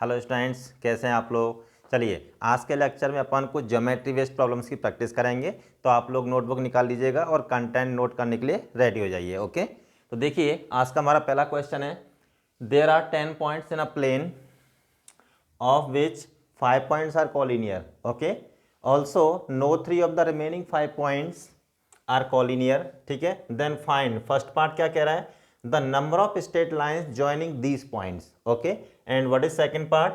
Hello students, कैसे हैं आप लोग। चलिए आज के लेक्चर में अपन कुछ ज्योमेट्री बेस्ड प्रॉब्लम्स की प्रैक्टिस करेंगे। तो आप लोग नोटबुक निकाल लीजिएगा और कंटेंट नोट करने के लिए रेडी हो जाइए। ओके, तो देखिए आज का हमारा पहला क्वेश्चन है, there are 10 points in a plane of which 5 points are collinear. Okay, also no 3 of the remaining 5 points are collinear. ठीक है, then find first part क्या कह रहा है, the number of straight lines joining these points. Okay, and what is second part,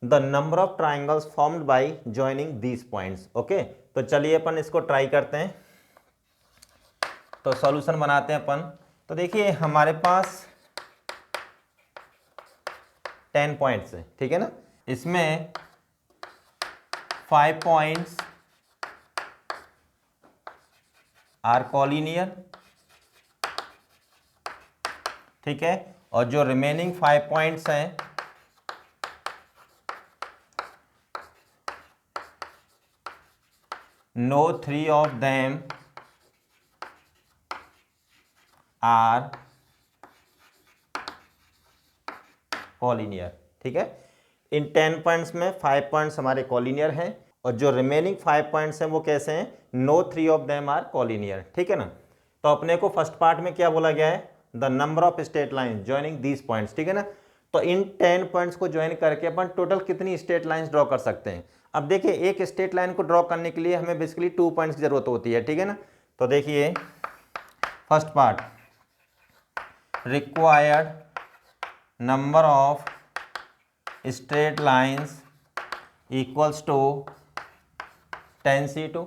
the number of triangles formed by joining these points. Okay, तो चलिए अपन इसको try करते हैं। तो सॉल्यूशन बनाते हैं अपन। तो देखिए हमारे पास 10 पॉइंट्स है, ठीक है ना। इसमें 5 पॉइंट्स आर कॉलिनियर, ठीक है, और जो रिमेनिंग 5 पॉइंट्स हैं no 3 of them are collinear. ठीक है, इन 10 पॉइंट्स में 5 पॉइंट्स हमारे कॉलिनियर हैं और जो रिमेनिंग 5 पॉइंट्स हैं वो कैसे हैं, no 3 of them are collinear. ठीक है ना। तो अपने को फर्स्ट पार्ट में क्या बोला गया है, the number of straight line joining these points. ठीक है ना। तो इन 10 पॉइंट्स को ज्वाइन करके अपन टोटल कितनी स्ट्रेट लाइंस ड्रॉ कर सकते हैं। अब देखिए एक स्ट्रेट लाइन को ड्रॉ करने के लिए हमें बेसिकली 2 पॉइंट्स की जरूरत होती है। ठीक है ना। तो देखिए first part, required number of straight lines equals to 10c2।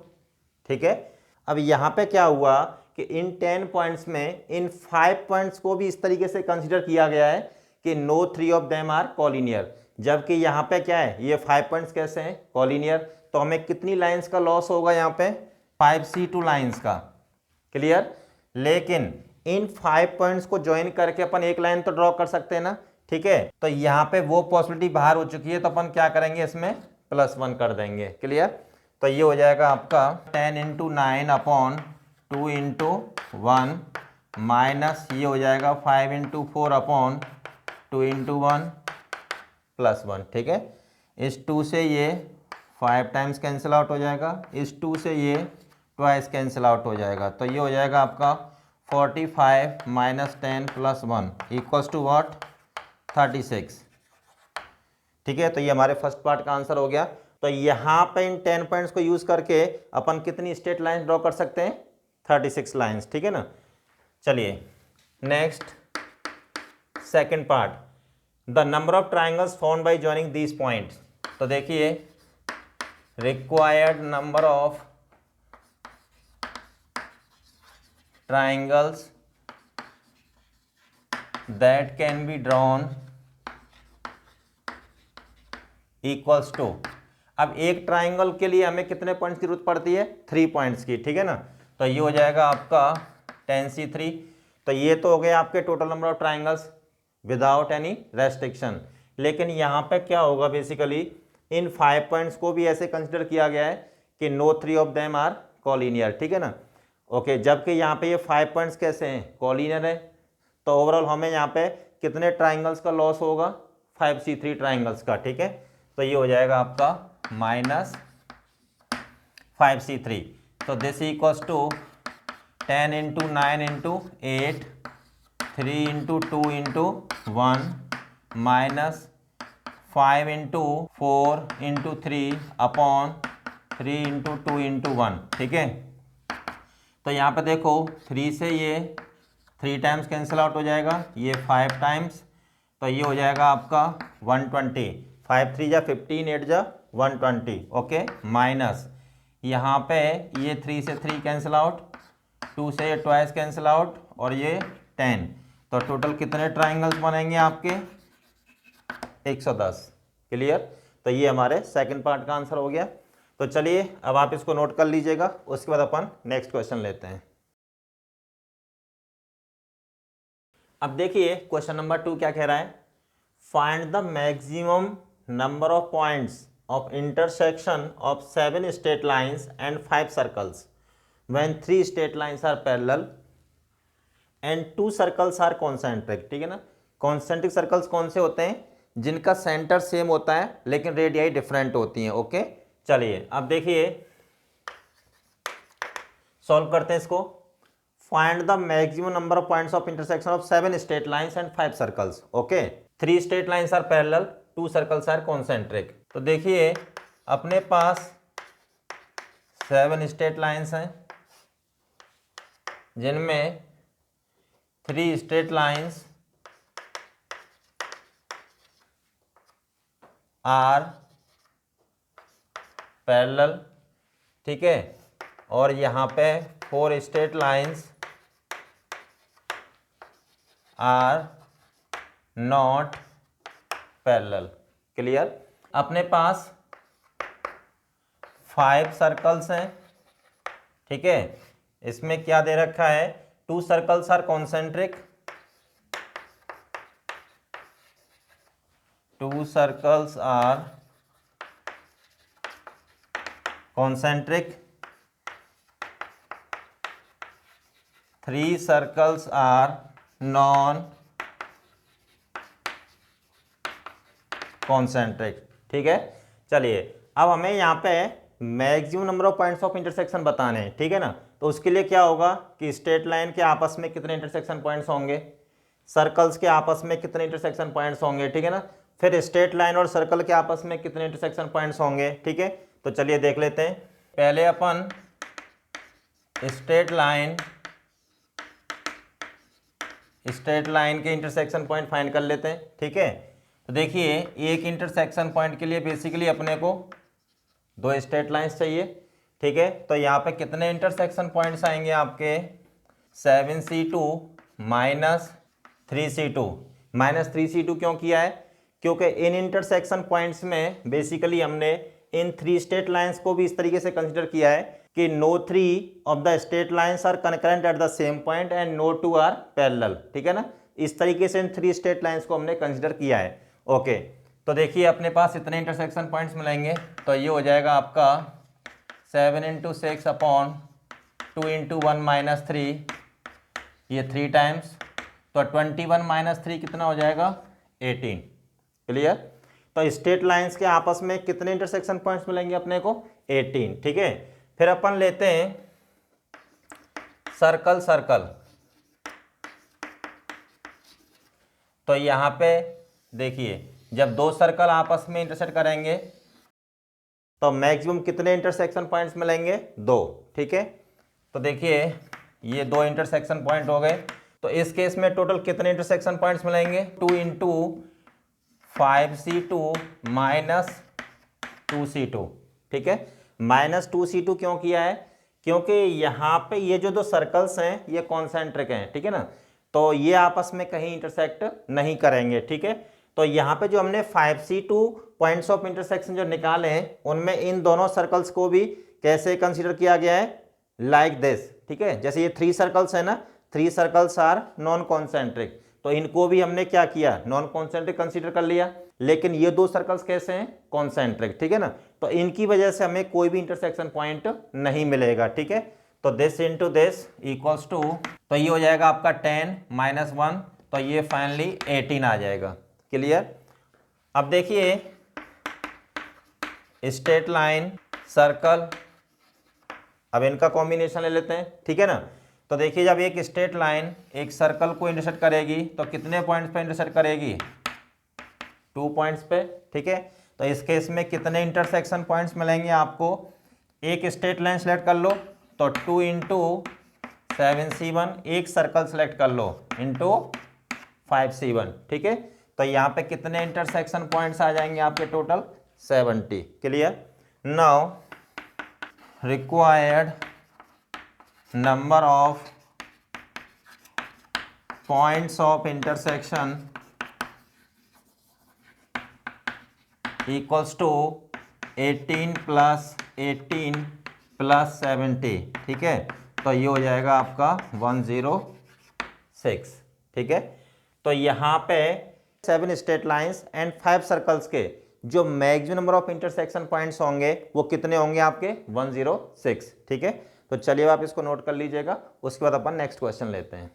ठीक है, अब यहाँ पे क्या हुआ कि इन 10 पॉइंट्स में इन 5 पॉइंट्स को भी इस तरीके से कंसीडर किया गया है कि no 3 of them are collinear, जबकि यहाँ पे क्या है, ये 5 पॉइंट्स कैसे हैं, कॉलिनियर। तो हमें कितनी लाइंस का लॉस होगा यहाँ पे, 5c2 लाइंस का। क्लियर। लेकिन इन 5 पॉइंट्स को ज्वाइन करके अपन एक लाइन तो ड्रॉ कर सकते हैं ना। ठीक है, तो यहाँ पे वो पॉसिबिलिटी बाहर हो चुकी है, तो अपन क्या करेंगे, इसमें +1 कर देंगे। क्लियर। तो ये हो जाएगा आपका 10 इंटू 9 अपॉन 2 इंटू 1 माइनस ये हो जाएगा 5 इंटू 4 अपॉन 2 इंटू 1 +1। ठीक है, इस 2 से ये 5 टाइम्स कैंसिल आउट हो जाएगा, इस 2 से ये ट्वाइस कैंसिल आउट हो जाएगा। तो ये हो जाएगा आपका 45 माइनस 10 + 1 इक्वल्स टू व्हाट, 36। ठीक है, तो ये हमारे फर्स्ट पार्ट का आंसर हो गया। तो यहाँ पे इन 10 पॉइंट्स को यूज करके अपन कितनी स्ट्रेट लाइंस ड्रॉ कर सकते हैं, 36 लाइंस। ठीक है ना। चलिए next second part, the number of triangles formed by joining these points. तो देखिए required number of triangles that can be drawn equals to, अब एक ट्राइंगल के लिए हमें कितने पॉइंट्स की जरूरत पड़ती है, 3 पॉइंट्स की। ठीक है ना। तो ये हो जाएगा आपका 10c3। तो ये तो हो गया आपके total number of triangles without any restriction. लेकिन यहाँ पे क्या होगा, बेसिकली इन 5 पॉइंट्स को भी ऐसे कंसिडर किया गया है कि no 3 of them are collinear. ठीक है ना। ओके, जबकि यहाँ पे ये 5 पॉइंट्स कैसे हैं, कॉलिनियर है। तो ओवरऑल हमें यहाँ पे कितने ट्राइंगल्स का लॉस होगा, 5c3 ट्राइंगल्स का। ठीक है, तो ये हो जाएगा आपका -5c3। तो this equals to 10 into 9 into 8 3 into 2 into 1 minus 5 into 4 into 3 upon 3 into 2 into 1। ठीक है, तो यहाँ पे देखो 3 से ये 3 टाइम्स कैंसिल आउट हो जाएगा, ये 5 टाइम्स। तो ये हो जाएगा आपका 120, 5 3 जा 15, 8 जा 120। ओके, माइनस यहाँ पे ये 3 से 3 कैंसिल आउट, 2 से ये ट्वाइस कैंसिल आउट और ये 10। तो टोटल कितने ट्राइंगल्स बनेंगे आपके, 110। क्लियर। तो ये हमारे सेकंड पार्ट का आंसर हो गया। तो चलिए अब आप इसको नोट कर लीजिएगा, उसके बाद अपन नेक्स्ट क्वेश्चन लेते हैं। अब देखिए क्वेश्चन नंबर 2 क्या कह रहा है, find the maximum number of points of intersection of 7 straight lines and 5 circles when 3 straight lines are parallel and 2 circles are concentric. ठीक है ना। कॉन्सेंट्रिक सर्कल्स कौन से होते हैं, जिनका सेंटर सेम होता है लेकिन रेडियाई डिफरेंट होती हैं। ओके, चलिए अब देखिए सॉल्व करते हैं इसको। Find the maximum number of points of intersection of 7 straight lines and 5 circles. Okay, 3 straight lines are parallel, 2 circles are concentric. तो देखिए अपने पास 7 स्ट्रेट लाइंस हैं जिनमें 3 स्ट्रेट लाइंस आर पैरेलल, ठीक है, और यहाँ पे 4 straight lines are not parallel. Clear. अपने पास 5 सर्कल्स हैं, ठीक है, इसमें क्या दे रखा है, 2 circles are concentric, 2 circles are concentric, 3 circles are non concentric. ठीक है, चलिए अब हमें यहाँ पे maximum number of points of intersection बताने हैं, ठीक है ना। तो उसके लिए क्या होगा कि स्ट्रेट लाइन के आपस में कितने इंटरसेक्शन पॉइंट्स होंगे, सर्कल्स के आपस में कितने इंटरसेक्शन पॉइंट्स होंगे, ठीक है ना, फिर स्ट्रेट लाइन और सर्कल के आपस में कितने इंटरसेक्शन पॉइंट्स होंगे। ठीक है, तो चलिए देख लेते हैं। पहले अपन स्ट्रेट लाइन के इंटरसेक्शन पॉइंट फाइंड कर लेते हैं। ठीक है, तो देखिए एक इंटरसेक्शन पॉइंट के लिए बेसिकली अपने को 2 स्ट्रेट लाइंस चाहिए। ठीक है, तो यहाँ पे कितने इंटरसेक्शन पॉइंट्स आएंगे आपके, 7C2 minus 3C2। Minus 3C2 क्यों किया है, क्योंकि इन इंटरसेक्शन पॉइंट्स में बेसिकली हमने इन 3 स्ट्रेट लाइंस को भी इस तरीके से कंसिडर किया है कि no 3 of the straight lines are concurrent at the same point and no 2 are parallel. ठीक है ना, इस तरीके से इन 3 स्ट्रेट लाइंस को हमने कंसिडर किया है। ओके, तो देखिए अपने पास इतने इंटरसेक्शन पॉइंट्स मिलेंगे, तो ये हो जाएगा आपका 7 × 6 अपॉन 2 × 1 - 3, ये 3 टाइम्स, तो 21 - 3 कितना हो जाएगा, 18। क्लियर। तो स्ट्रेट लाइंस के आपस में कितने इंटरसेक्शन पॉइंट्स मिलेंगे अपने को, 18। ठीक है, फिर अपन लेते हैं सर्कल। तो यहाँ पे देखिए जब 2 सर्कल आपस में इंटरसेक्ट करेंगे तो मैक्सिमम कितने इंटरसेक्शन पॉइंट्स मिलेंगे, 2। ठीक है, तो देखिए ये 2 इंटरसेक्शन पॉइंट हो गए, तो इस केस में टोटल कितने इंटरसेक्शन पॉइंट्स मिलेंगे, 2 × 5C2 माइनस 2C2। ठीक है, माइनस 2C2 क्यों किया है, क्योंकि यहाँ पे ये जो 2 सर्कल्स हैं ये कॉन्सेंट्रिक हैं। ठीक है ना, तो ये आपस में कहीं इंटरसेक्ट नहीं करेंगे। ठीक है, तो यहाँ पे जो हमने 5C2 पॉइंट्स ऑफ इंटरसेक्शन जो निकाले हैं उनमें इन दोनों सर्कल्स को भी कैसे कंसीडर किया गया है, लाइक दिस। ठीक है, जैसे ये 3 सर्कल्स है ना, 3 सर्कल्स आर नॉन कॉन्सेंट्रिक, तो इनको भी हमने क्या किया, नॉन कॉन्सेंट्रिक कंसीडर कर लिया, लेकिन ये 2 सर्कल्स कैसे हैं, कॉन्सेंट्रिक। ठीक है ना, तो इनकी वजह से हमें कोई भी इंटरसेक्शन पॉइंट नहीं मिलेगा। ठीक है, तो this into this equals to, तो ये हो जाएगा आपका 10 - 1, तो ये फाइनली 18 आ जाएगा। क्लियर। अब देखिए स्ट्रेट लाइन, सर्कल, अब इनका कॉम्बिनेशन ले लेते हैं। ठीक है ना, तो देखिए जब एक स्ट्रेट लाइन एक सर्कल को इंटरसेक्ट करेगी तो कितने पॉइंट्स पे इंटरसेक्ट करेगी, 2 पॉइंट्स पे। ठीक है, तो इस केस में कितने इंटरसेक्शन पॉइंट्स मिलेंगे आपको, एक स्ट्रेट लाइन सेलेक्ट कर लो तो 2 × 7C1, एक सर्कल सेलेक्ट कर लो इंटू 5C1। ठीक है, तो यहाँ पे कितने इंटरसेक्शन पॉइंट्स आ जाएंगे आपके, total 70। Clear. Now required number of points of intersection equals to 18 + 18 + 70। ठीक है, तो ये हो जाएगा आपका 106। ठीक है, तो यहाँ पे 7 स्ट्रेट लाइंस एंड 5 सर्कल्स के जो maximum number of intersection points होंगे वो कितने होंगे आपके, 106। ठीक है, तो चलिए आप इसको नोट कर लीजिएगा, उसके बाद अपन नेक्स्ट क्वेश्चन लेते हैं।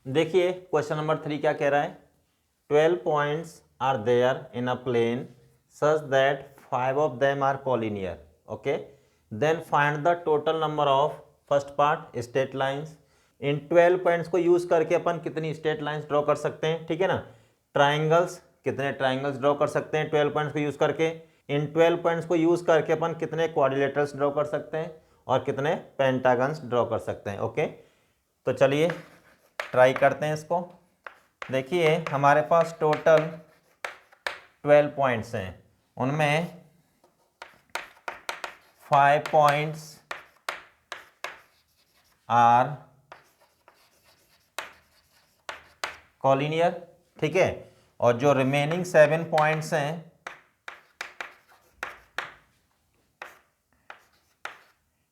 देखिए क्वेश्चन नंबर 3 क्या कह रहा है, 12 points are there in a plane such that 5 of them are collinear, okay, then find the total number of, first part straight lines. इन 12 पॉइंट्स को यूज करके अपन कितनी स्ट्रेट लाइंस ड्रॉ कर सकते हैं, ठीक है ना। ट्राइंगल्स, कितने ट्राइंगल्स ड्रॉ कर सकते हैं 12 पॉइंट्स को यूज करके। इन 12 पॉइंट्स को यूज करके अपन कितने क्वाड्रिलेटरल्स ड्रॉ कर सकते हैं और कितने पेंटागन्स ड्रॉ कर सकते हैं, ओके। तो चलिए ट्राई करते हैं इसको। देखिए हमारे पास टोटल 12 पॉइंट्स हैं, उनमें 5 पॉइंट्स आर कॉलिनियर, ठीक है, और जो रिमेनिंग 7 पॉइंट्स हैं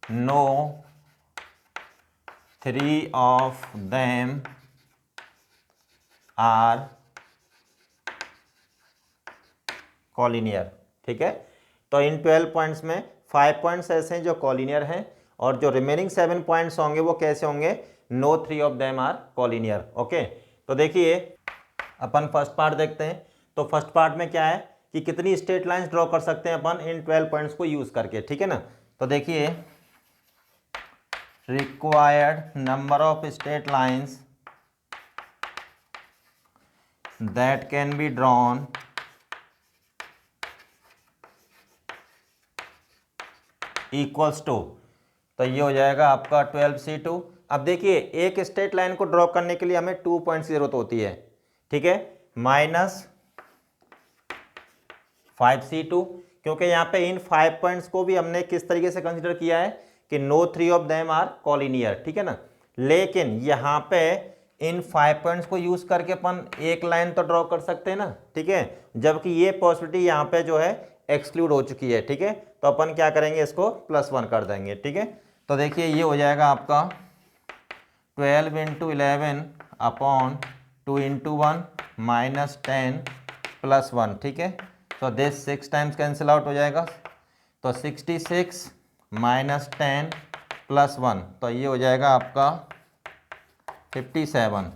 no 3 of them are collinear, ठीक है। तो इन 12 पॉइंट्स में 5 पॉइंट्स ऐसे हैं जो कॉलिनियर हैं और जो रिमेनिंग 7 पॉइंट्स होंगे वो कैसे होंगे, no 3 of them are collinear, okay. तो देखिए अपन फर्स्ट पार्ट देखते हैं। तो फर्स्ट पार्ट में क्या है कि कितनी स्ट्रेट लाइंस ड्रॉ कर सकते हैं अपन इन 12 पॉइंट्स को यूज करके, ठीक है ना। तो देखिए required number of straight lines that can be drawn equals to, तो ये हो जाएगा आपका 12C2। अब देखिए एक स्ट्रेट लाइन को ड्रॉ करने के लिए हमें 2 पॉइंट्स की जरूरत होती है, ठीक है, माइनस 5C2, क्योंकि यहाँ पे इन 5 पॉइंट्स को भी हमने किस तरीके से कंसीडर किया है कि no 3 of them are collinear, ठीक है ना। लेकिन यहाँ पे इन 5 पॉइंट्स को यूज करके अपन एक लाइन तो ड्रॉ कर सकते हैं ना, ठीक है, जबकि ये पॉसिबिलिटी यहाँ पे जो है एक्सक्लूड हो चुकी है, ठीक है। तो अपन क्या करेंगे, इसको +1 कर देंगे, ठीक है। तो देखिए ये हो जाएगा आपका 12 × 11 अपॉन 2 × 1 माइनस 10 +1, ठीक है। तो दिस 6 टाइम्स कैंसिल आउट हो जाएगा, तो 66 माइनस 10 +1, तो ये हो जाएगा आपका 57,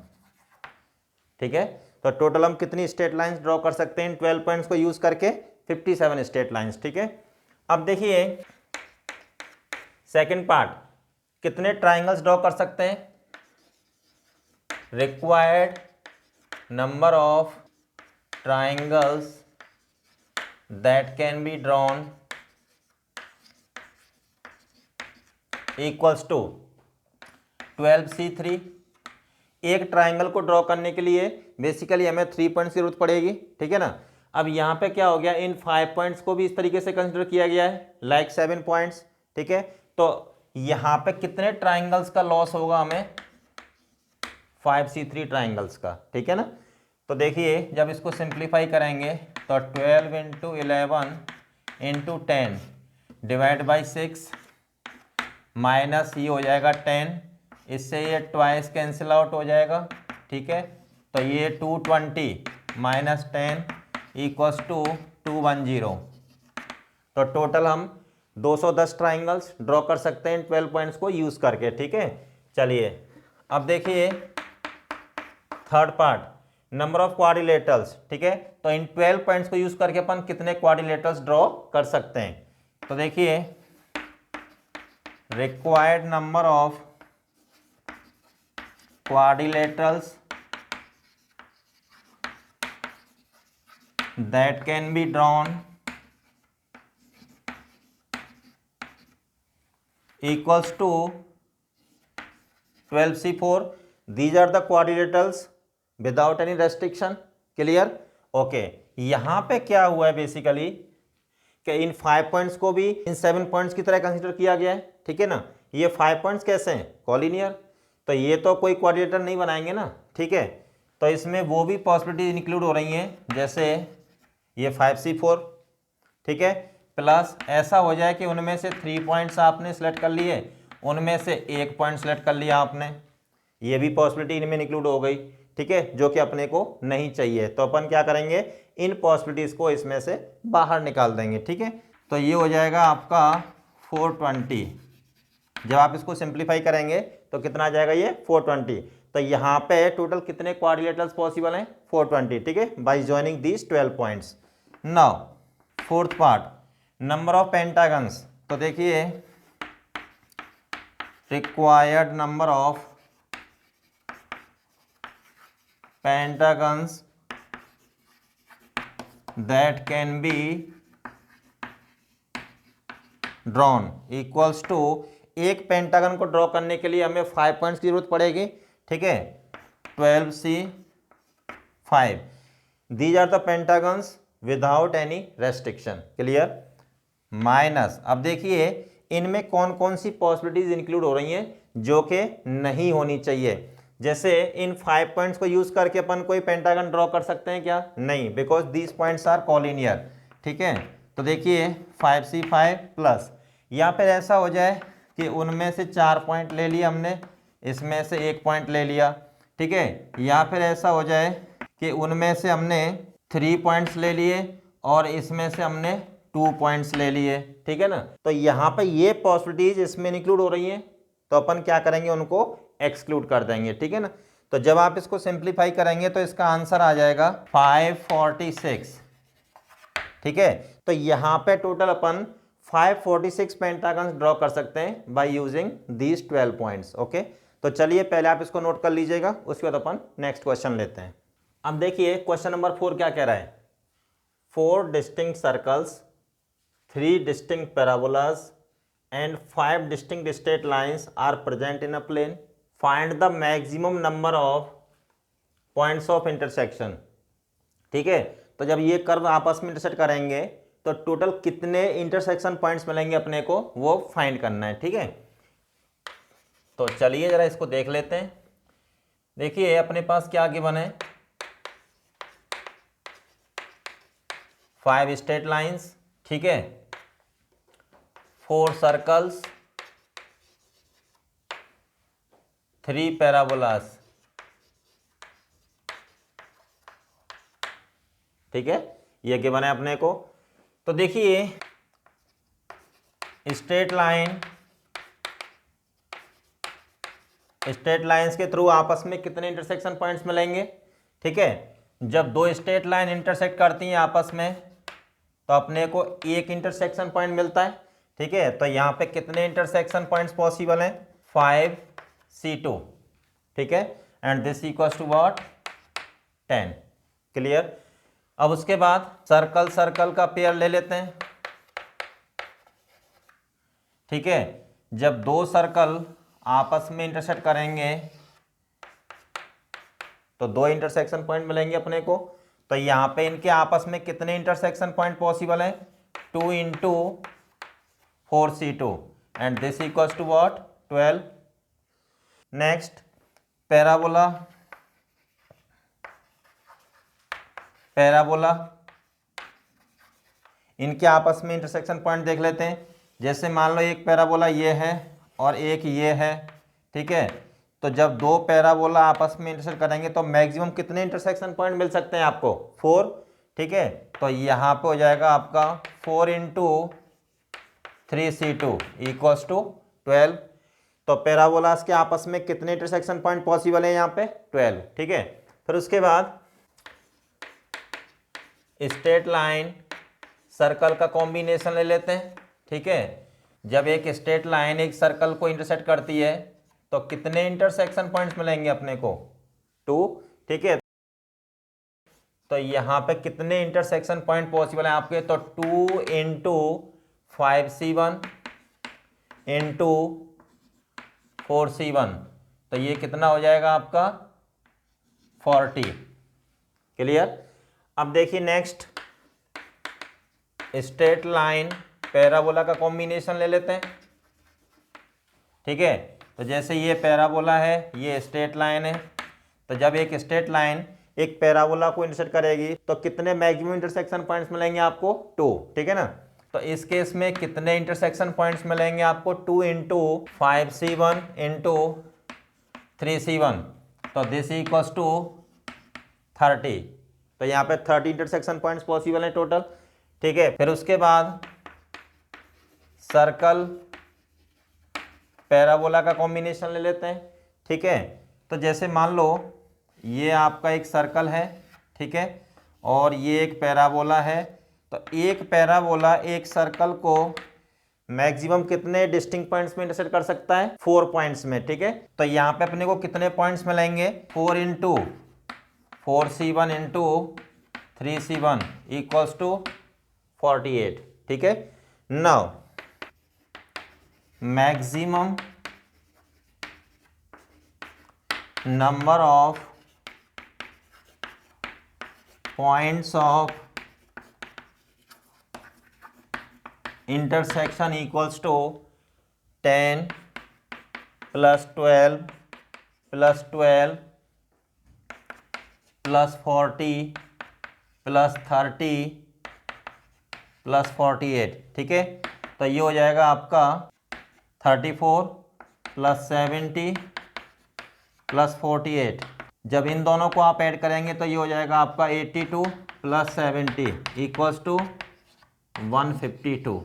ठीक है। तो टोटल हम कितनी स्ट्रेट लाइंस ड्रॉ कर सकते हैं इन 12 पॉइंट्स को यूज करके, 57 स्ट्रेट लाइंस, ठीक है। अब देखिए सेकंड पार्ट, कितने ट्राइंगल्स ड्रॉ कर सकते हैं, required number of triangles that can be drawn equals to 12C3। एक ट्राइंगल को ड्रॉ करने के लिए बेसिकली हमें 3 पॉइंट्स की जरूरत पड़ेगी, ठीक है ना। अब यहाँ पे क्या हो गया, इन 5 पॉइंट्स को भी इस तरीके से कंसिडर किया गया है लाइक 7 पॉइंट्स, ठीक है। तो यहाँ पे कितने ट्राइंगल्स का लॉस होगा हमें, 5C3 ट्राइंगल्स का, ठीक है ना। तो देखिए जब इसको सिंप्लीफाई करेंगे तो 12 × 11 × 10 डिवाइड बाई 6 माइनस ये हो जाएगा 10, इससे ये ट्वाइस कैंसिल आउट हो जाएगा, ठीक है। तो ये 220 माइनस 10 इक्वल्स टू 210। तो टोटल हम 210 ट्राइंगल्स ड्रॉ कर सकते हैं इन 12 पॉइंट्स को यूज करके, ठीक है। चलिए अब देखिए third part, number of quadrilaterals, ठीक है। तो इन 12 पॉइंट्स को यूज करके अपन कितने क्वाड्रिलेटरल्स ड्रॉ कर सकते हैं। तो देखिए required number of quadrilaterals that can be drawn equals to 12C4. These are the quadrilaterals without any restriction. Clear? Okay. यहाँ पे क्या हुआ है बेसिकली कि इन 5 पॉइंट्स को भी इन 7 पॉइंट्स की तरह कंसीडर किया गया है, ठीक है ना। ये 5 पॉइंट्स कैसे हैं, कॉलिनियर, तो ये तो कोई क्वाड्रिलेटरल नहीं बनाएंगे ना, ठीक है। तो इसमें वो भी पॉसिबिलिटी इंक्लूड हो रही हैं, जैसे ये 5C4, ठीक है, प्लस ऐसा हो जाए कि उनमें से 3 पॉइंट्स आपने सेलेक्ट कर लिए, उनमें से 1 पॉइंट सेलेक्ट कर लिया आपने, ये भी पॉसिबिलिटी इनमें इंक्लूड हो गई, ठीक है, जो कि अपने को नहीं चाहिए। तो अपन क्या करेंगे, इन पॉसिबिलिटीज को इसमें से बाहर निकाल देंगे, ठीक है। तो ये हो जाएगा आपका 420। जब आप इसको सिंप्लीफाई करेंगे तो कितना आ जाएगा, ये 420। तो यहाँ पे टोटल कितने क्वाड्रिलेटरल्स पॉसिबल हैं? 420, ठीक है, by joining these 12 points. Now fourth part, number of pentagons. तो देखिए required number of pentagons that can be drawn equals to, एक पेंटागन को ड्रॉ करने के लिए हमें 5 पॉइंट्स की जरूरत पड़ेगी, ठीक है, 12C5। These are the pentagons without any restriction, clear. Minus, अब देखिए इनमें कौन कौन सी पॉसिबिलिटीज इंक्लूड हो रही हैं जो कि नहीं होनी चाहिए। जैसे इन 5 पॉइंट्स को यूज करके अपन कोई पेंटागन ड्रॉ कर सकते हैं क्या? नहीं, because these points are collinear, ठीक है। तो देखिए 5C5 प्लस, या फिर ऐसा हो जाए कि उनमें से 4 पॉइंट ले लिए हमने, इसमें से 1 पॉइंट ले लिया, ठीक है, या फिर ऐसा हो जाए कि उनमें से हमने 3 पॉइंट्स ले लिए और इसमें से हमने 2 पॉइंट्स ले लिए, ठीक है ना। तो यहाँ पे ये पॉसिबिलिटीज इसमें इंक्लूड हो रही हैं, तो अपन क्या करेंगे, उनको एक्सक्लूड कर देंगे, ठीक है ना। तो जब आप इसको सिंप्लीफाई करेंगे तो इसका आंसर आ जाएगा 546, ठीक है। तो यहाँ पे टोटल अपन 546 पेंटागन्स ड्रॉ कर सकते हैं by using these 12 points, okay. तो चलिए पहले आप इसको नोट कर लीजिएगा, उसके बाद अपन नेक्स्ट क्वेश्चन लेते हैं। अब देखिए क्वेश्चन नंबर 4 क्या कह रहा है, 4 distinct circles, 3 distinct parabolas and 5 distinct straight lines are present in a plane. Find the maximum number of points of intersection, ठीक है। तो जब ये कर्व आपस में इंटरसेक्ट करेंगे तो टोटल कितने इंटरसेक्शन पॉइंट्स मिलेंगे अपने को, वो फाइंड करना है, ठीक है। तो चलिए जरा इसको देख लेते हैं। देखिए अपने पास क्या गिवन है, 5 स्ट्रेट लाइंस, ठीक है, 4 सर्कल्स, 3 पैराबोलास, ठीक है, ये गिवन है अपने को। तो देखिए स्ट्रेट लाइंस के थ्रू आपस में कितने इंटरसेक्शन पॉइंट्स मिलेंगे, ठीक है। जब 2 स्ट्रेट लाइन इंटरसेक्ट करती हैं आपस में तो अपने को एक इंटरसेक्शन पॉइंट मिलता है, ठीक है। तो यहाँ पे कितने इंटरसेक्शन पॉइंट्स पॉसिबल हैं, 5C2, ठीक है, and this equals to what, 10, clear. अब उसके बाद सर्कल सर्कल का पेयर ले लेते हैं, ठीक है। जब 2 सर्कल आपस में इंटरसेक्ट करेंगे तो 2 इंटरसेक्शन पॉइंट मिलेंगे अपने को। तो यहाँ पे इनके आपस में कितने इंटरसेक्शन पॉइंट पॉसिबल है, 2 into 4C2 and this equals to what, 12। Next parabola, इनके आपस में इंटरसेक्शन पॉइंट देख लेते हैं। जैसे मान लो एक पैराबोला ये है और एक ये है, ठीक है। तो जब 2 पैराबोला आपस में इंटरसेक्ट करेंगे तो मैक्सिमम कितने इंटरसेक्शन पॉइंट मिल सकते हैं आपको, 4, ठीक है। तो यहाँ पे हो जाएगा आपका 4 इंटू 3C2 इक्वल्स टू 12। तो पैराबोलास के आपस में कितने इंटरसेक्शन पॉइंट पॉसिबल है यहाँ पे, 12, ठीक है। फिर उसके बाद स्ट्रेट लाइन सर्कल का कॉम्बिनेशन ले लेते हैं, ठीक है। जब एक स्ट्रेट लाइन एक सर्कल को इंटरसेक्ट करती है तो कितने इंटरसेक्शन पॉइंट्स मिलेंगे अपने को, 2, ठीक है। तो यहाँ पे कितने इंटरसेक्शन पॉइंट पॉसिबल है आपके, तो 2 इंटू 5C1 इंटू 4C1, तो ये कितना हो जाएगा आपका 40, क्लियर। अब देखिए नेक्स्ट स्ट्रेट लाइन पैराबोला का कॉम्बिनेशन ले लेते हैं, ठीक है। तो जैसे ये पैराबोला है, ये स्ट्रेट लाइन है, तो जब एक स्ट्रेट लाइन एक पैराबोला को इंटरसेक्ट करेगी तो कितने मैक्सिमम इंटरसेक्शन पॉइंट्स मिलेंगे आपको, 2, ठीक है ना। तो इस केस में कितने इंटरसेक्शन पॉइंट्स मिलेंगे आपको, 2 इंटू 5C1 इंटू 3C1, तो दिस इक्वल्स टू 30। तो यहाँ पे 30 इंटरसेक्शन पॉइंट्स पॉसिबल हैं टोटल, ठीक है। फिर उसके बाद सर्कल पैराबोला का कॉम्बिनेशन ले लेते हैं, ठीक है। तो जैसे मान लो ये आपका एक सर्कल है, ठीक है, और ये एक पैराबोला है। तो एक पैराबोला एक सर्कल को मैक्सिमम कितने डिस्टिंक्ट पॉइंट्स में इंटरसेक्ट कर सकता है? 4 पॉइंट्स में, ठीक है। तो यहाँ पे अपने को कितने पॉइंट्स मिलेंगे? 4 into 4c1 into 3c1 equals to 48, ठीक है। Now maximum number of points of intersection equals to 10 plus 12 plus 12 plus 40 plus 30 plus 48, ठीक है। तो ये हो जाएगा आपका 34 प्लस 70 प्लस 48। जब इन दोनों को आप ऐड करेंगे तो ये हो जाएगा आपका 82 प्लस 70 इक्वल्स टू 152।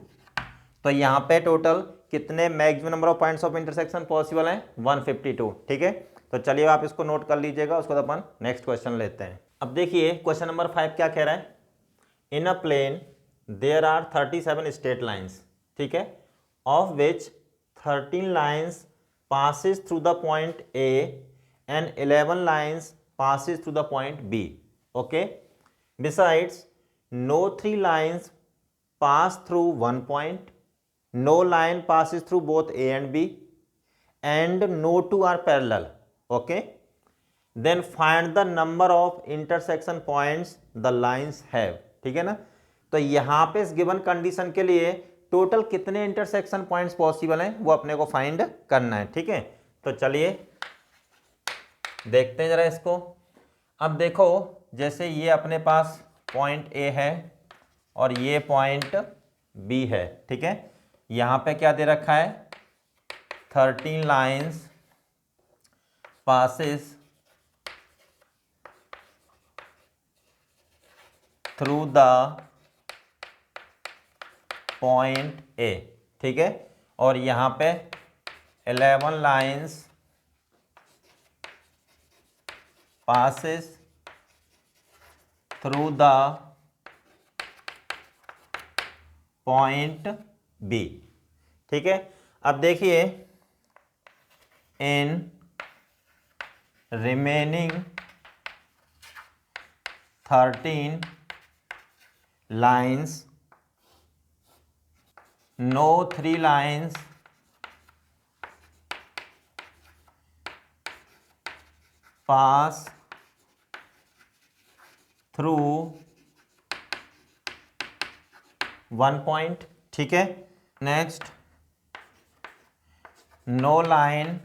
तो यहाँ पे टोटल कितने maximum number of points of intersection possible हैं? 152, ठीक है। तो चलिए आप इसको नोट कर लीजिएगा, उसके बाद अपन नेक्स्ट क्वेश्चन लेते हैं। अब देखिए क्वेश्चन नंबर 5 क्या कह रहा है? In a plane there are 37 straight lines, ठीक है, of which 13 lines passes through the point A and 11 lines passes through the point B. Okay. Besides, no 3 lines pass through one point, no line passes through both A and B, and no two are parallel. Okay. Then find the number of intersection points the lines have. ठीक है ना। तो यहाँ पे इस given condition के लिए total कितने इंटरसेक्शन पॉइंट्स पॉसिबल हैं वो अपने को फाइंड करना है, ठीक है। तो चलिए देखते हैं जरा इसको। अब देखो जैसे ये अपने पास पॉइंट ए है और ये पॉइंट बी है, ठीक है। यहाँ पे क्या दे रखा है? 13 lines passes through the point A, ठीक है, और यहाँ पे 11 lines passes through the point B, ठीक है। अब देखिए इन remaining 13 lines no 3 lines pass through one point, ठीक है। Next no line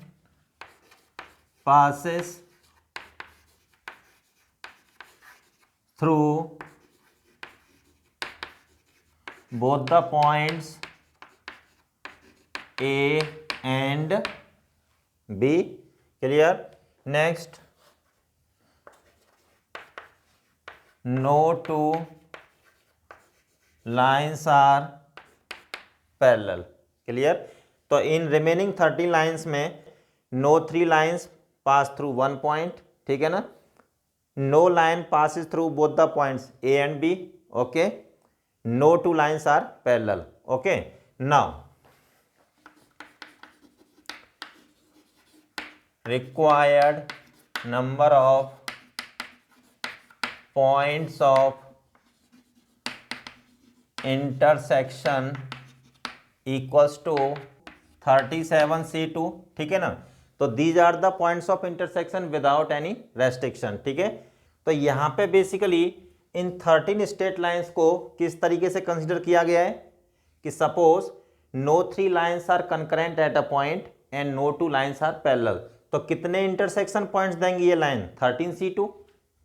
passes through both the points A and B. Clear? Next, no two lines are parallel. Clear? तो इन remaining 13 lines में no 3 lines pass through one point, ठीक है ना। no line passes through both the points A and B. Okay. No two lines are parallel. Okay. Now required number of points of intersection equals to 37C2, ठीक है ना। तो these are the points of intersection without any restriction, ठीक है। तो यहाँ पे basically इन 13 straight lines को किस तरीके से कंसिडर किया गया है कि suppose no 3 lines are concurrent at a point and no 2 lines are parallel. तो कितने इंटरसेक्शन पॉइंट्स देंगे ये लाइन? 13C2,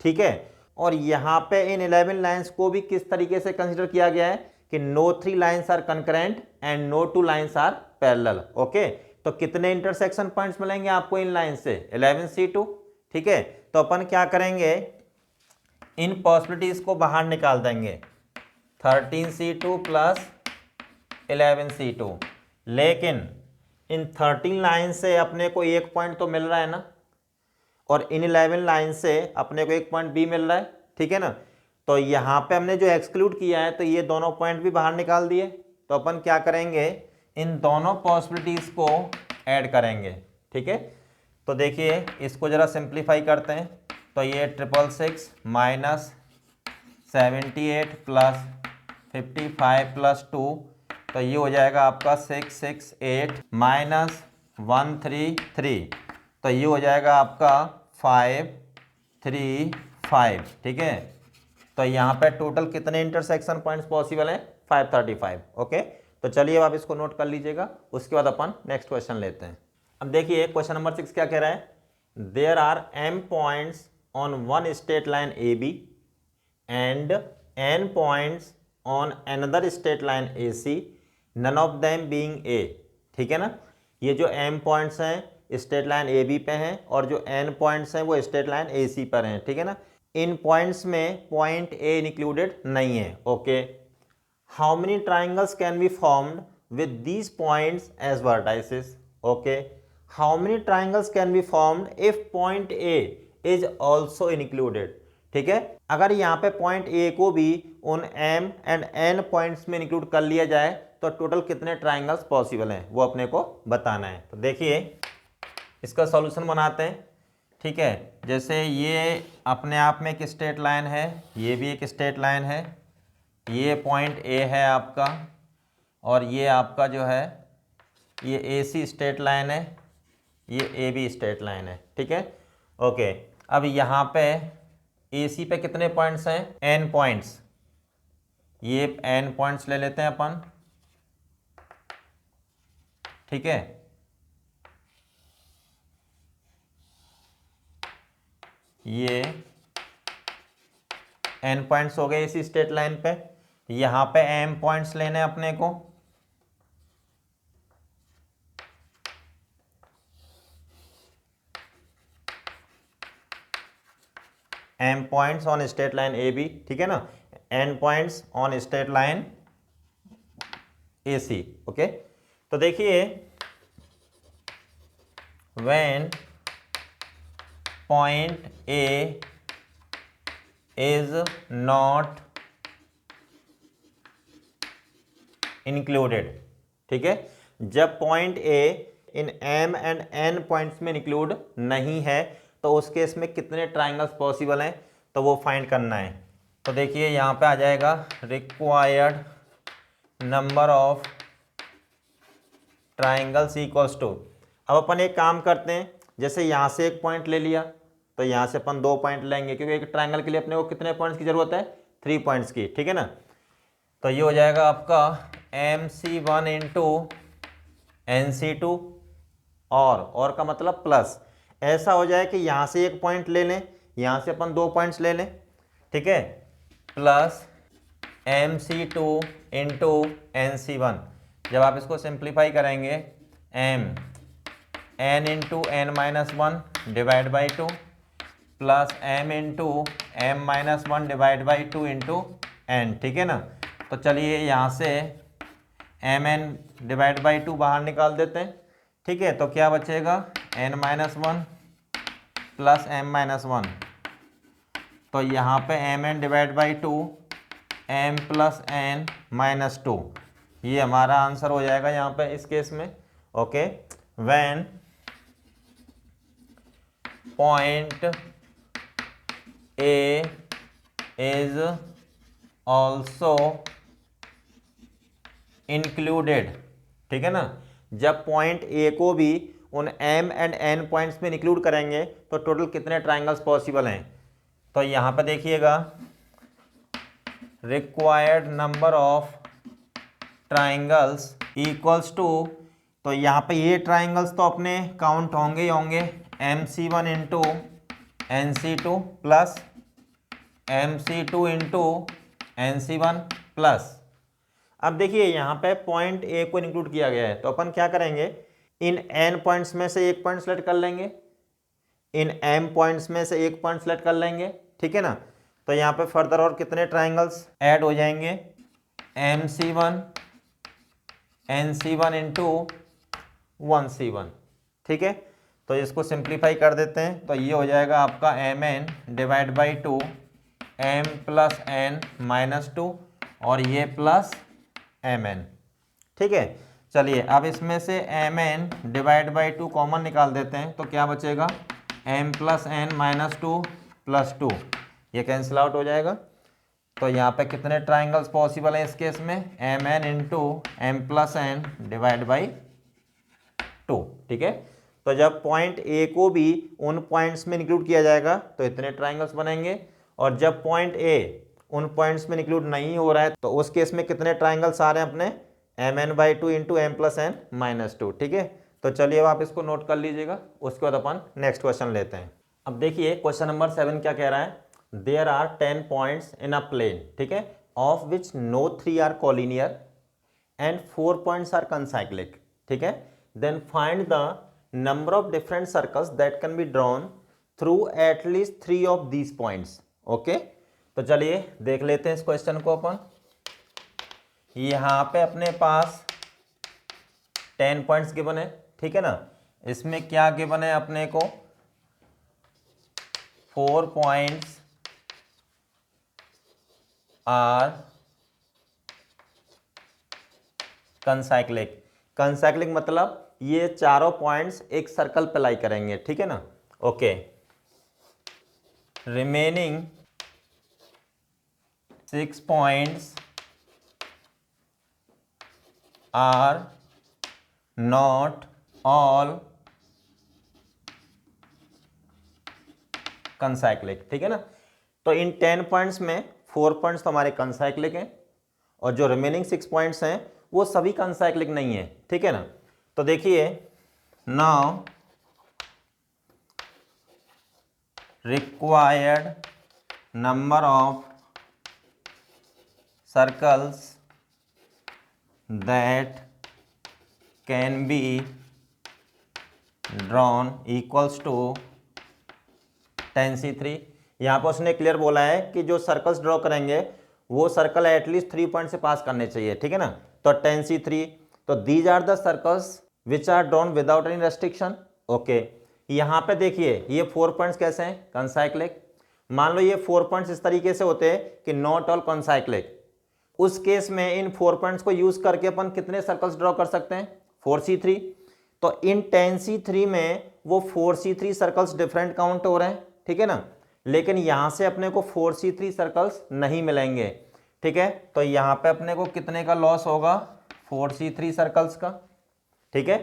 ठीक है। और यहाँ पे इन 11 लाइंस को भी किस तरीके से कंसिडर किया गया है कि no 3 lines are concurrent and no 2 lines are parallel. Okay, तो कितने इंटरसेक्शन पॉइंट्स मिलेंगे आपको इन लाइन से? 11C2, ठीक है। तो अपन क्या करेंगे, इन पॉसिबिलिटीज को बाहर निकाल देंगे, 13C2 प्लस 11C2। लेकिन इन 13 लाइन से अपने को एक पॉइंट तो मिल रहा है ना, और इन 11 लाइन से अपने को एक पॉइंट बी मिल रहा है, ठीक है ना। तो यहाँ पे हमने जो एक्सक्लूड किया है तो ये दोनों पॉइंट भी बाहर निकाल दिए। तो अपन क्या करेंगे, इन दोनों पॉसिबिलिटीज को ऐड करेंगे, ठीक है। तो देखिए इसको जरा सिंप्लीफाई करते हैं। तो ये 666 माइनस 78 प्लस 55 प्लस 2, तो ये हो जाएगा आपका 668 माइनस 133, तो ये हो जाएगा आपका 535, ठीक है। तो यहाँ पे टोटल कितने इंटरसेक्शन पॉइंट्स पॉसिबल हैं, 535, ओके। तो चलिए अब आप इसको नोट कर लीजिएगा, उसके बाद अपन नेक्स्ट क्वेश्चन लेते हैं। अब देखिए क्वेश्चन नंबर 6 क्या कह रहा है, there are m points on one straight line A B and n points on another straight line A C, none of them being A, ठीक है ना। ये जो m पॉइंट्स हैं स्ट्रेट लाइन ए बी पे हैं और जो n पॉइंट्स हैं वो स्ट्रेट लाइन ए सी पर हैं, ठीक है ना। इन पॉइंट्स में पॉइंट ए इंक्लूडेड नहीं है, okay. How many triangles can be formed with these points as vertices, okay. How many triangles can be formed if point A is also included, ठीक है। अगर यहाँ पे पॉइंट ए को भी उन m एंड n पॉइंट्स में include कर लिया जाए तो टोटल कितने ट्राइंगल्स पॉसिबल हैं वो अपने को बताना है। तो देखिए इसका सॉल्यूशन बनाते हैं, ठीक है। जैसे ये अपने आप में एक स्ट्रेट लाइन है, ये भी एक स्ट्रेट लाइन है, ये पॉइंट ए है आपका और ये आपका जो है ये ए सी स्ट्रेट लाइन है, ये ए बी स्ट्रेट लाइन है, ठीक है, ओके। अब यहाँ पे ए सी पे कितने पॉइंट्स हैं, n पॉइंट्स, ये n पॉइंट्स ले लेते हैं अपन, ठीक है। ये n पॉइंट्स हो गए इसी स्ट्रेट लाइन पे, यहाँ पे m पॉइंट्स लेने हैं अपने को, m points on straight line A B, ठीक है ना, n points on straight line A C, okay. तो देखिए when point A is not included, ठीक है, जब पॉइंट ए इन m एंड n पॉइंट्स में इंक्लूड नहीं है तो उस केस में कितने ट्राइंगल्स पॉसिबल हैं तो वो फाइंड करना है। तो देखिए यहाँ पे आ जाएगा required number of triangles equals to, अब अपन एक काम करते हैं, जैसे यहाँ से एक पॉइंट ले लिया तो यहाँ से अपन 2 पॉइंट लेंगे क्योंकि एक ट्राइंगल के लिए अपने को कितने पॉइंट्स की जरूरत है, 3 पॉइंट्स की, ठीक है ना। तो ये हो जाएगा आपका MC1 इंटू NC2 और का मतलब प्लस, ऐसा हो जाए कि यहाँ से एक पॉइंट ले लें, यहाँ से अपन 2 पॉइंट्स ले लें, ठीक है, प्लस MC2 इंटू NC1। जब आप इसको सिंप्लीफाई करेंगे n into n-1 divide by 2 plus m into m-1 divide by 2 into n, ठीक है ना। तो चलिए यहाँ से mn डिवाइड बाई 2 बाहर निकाल देते हैं, ठीक है। तो क्या बचेगा n-1 प्लस m-1, तो यहाँ पे mn divide by 2 m plus n-2, ये हमारा आंसर हो जाएगा यहाँ पे इस केस में, okay. When point A is also included, ठीक है ना, जब पॉइंट ए को भी उन m एंड n पॉइंट्स में इंक्लूड करेंगे तो टोटल कितने ट्राइंगल्स पॉसिबल हैं। तो यहाँ पे देखिएगा required number of triangles equals to, तो यहाँ पे ये ट्राइंगल्स तो अपने काउंट होंगे ही होंगे, MC1 into NC2 plus MC2 into NC1 plus. अब देखिए यहाँ पे पॉइंट ए को इंक्लूड किया गया है तो अपन क्या करेंगे, इन n पॉइंट्स में से एक पॉइंट सेलेक्ट कर लेंगे, इन m पॉइंट्स में से एक पॉइंट सेलेक्ट कर लेंगे, ठीक है ना। तो यहाँ पे फर्दर और कितने ट्राइंगल्स ऐड हो जाएंगे, MC1 NC1 इंटू 1C1, ठीक है। तो इसको सिंप्लीफाई कर देते हैं, तो ये हो जाएगा आपका mn divide by 2 m plus n minus 2 और ये प्लस mn। ठीक है, चलिए अब इसमें से mn डिवाइड बाई 2 कॉमन निकाल देते हैं, तो क्या बचेगा m plus n minus 2 plus 2, ये कैंसिल आउट हो जाएगा। तो यहाँ पे कितने ट्राइंगल्स पॉसिबल हैं इस केस में, mn into M plus N divide by 2। ठीक है, तो जब पॉइंट ए को भी उन पॉइंट्स में इंक्लूड किया जाएगा तो इतने ट्राइंगल्स बनेंगे, और जब पॉइंट ए उन पॉइंट्स में इंक्लूड नहीं हो रहा है तो उस केस में कितने ट्राइंगल्स आ रहे हैं अपने, mn by 2 into M plus N minus 2। ठीक है, तो चलिए अब आप इसको नोट कर लीजिएगा, उसके बाद अपन नेक्स्ट क्वेश्चन लेते हैं। अब देखिए क्वेश्चन नंबर 7 क्या कह रहा है, there are 10 points in a plane, ठीक है, of which no 3 are collinear and 4 points are concyclic. ठीक है, then find the number of different circles that can be drawn through at least 3 of these points. Okay, तो चलिए देख लेते हैं इस क्वेश्चन को अपन। यहाँ पे अपने पास 10 पॉइंट्स गिवन है, ठीक है ना, इसमें क्या गिवन है अपने को, 4 पॉइंट्स आर कंसाइक्लिक। कंसाइक्लिक मतलब ये चारों पॉइंट्स एक सर्कल पे लाई करेंगे, ठीक है ना। Okay, remaining 6 points are not all concyclic. ठीक है ना, तो इन 10 पॉइंट्स में 4 पॉइंट्स तो हमारे कंसाइक्लिक हैं और जो रिमेनिंग 6 पॉइंट्स हैं वो सभी कंसाइक्लिक नहीं है। ठीक है ना, तो देखिए now required number of circles that can be drawn equals to 10c3। यहाँ पर उसने क्लियर बोला है कि जो सर्कल्स ड्रॉ करेंगे वो सर्कल एटलीस्ट 3 पॉइंट से पास करने चाहिए। ठीक है ना, तो 10c3, तो these are the circles which are drawn without any restriction. Okay, यहाँ पे देखिए ये 4 पॉइंट्स कैसे हैं, कंसाइक्लिक। मान लो ये 4 पॉइंट्स इस तरीके से होते हैं कि नॉट ऑल कंसाइक्लिक, उस केस में इन 4 पॉइंट्स को यूज करके अपन कितने सर्कल्स ड्रॉ कर सकते हैं, 4c3। तो इन 10c3 में वो 4c3 सर्कल्स डिफरेंट काउंट हो रहे हैं, ठीक है ना, लेकिन यहां से अपने को 4c3 सर्कल्स नहीं मिलेंगे। ठीक है, तो यहां पे अपने को कितने का लॉस होगा, 4c3 सर्कल्स का। ठीक है,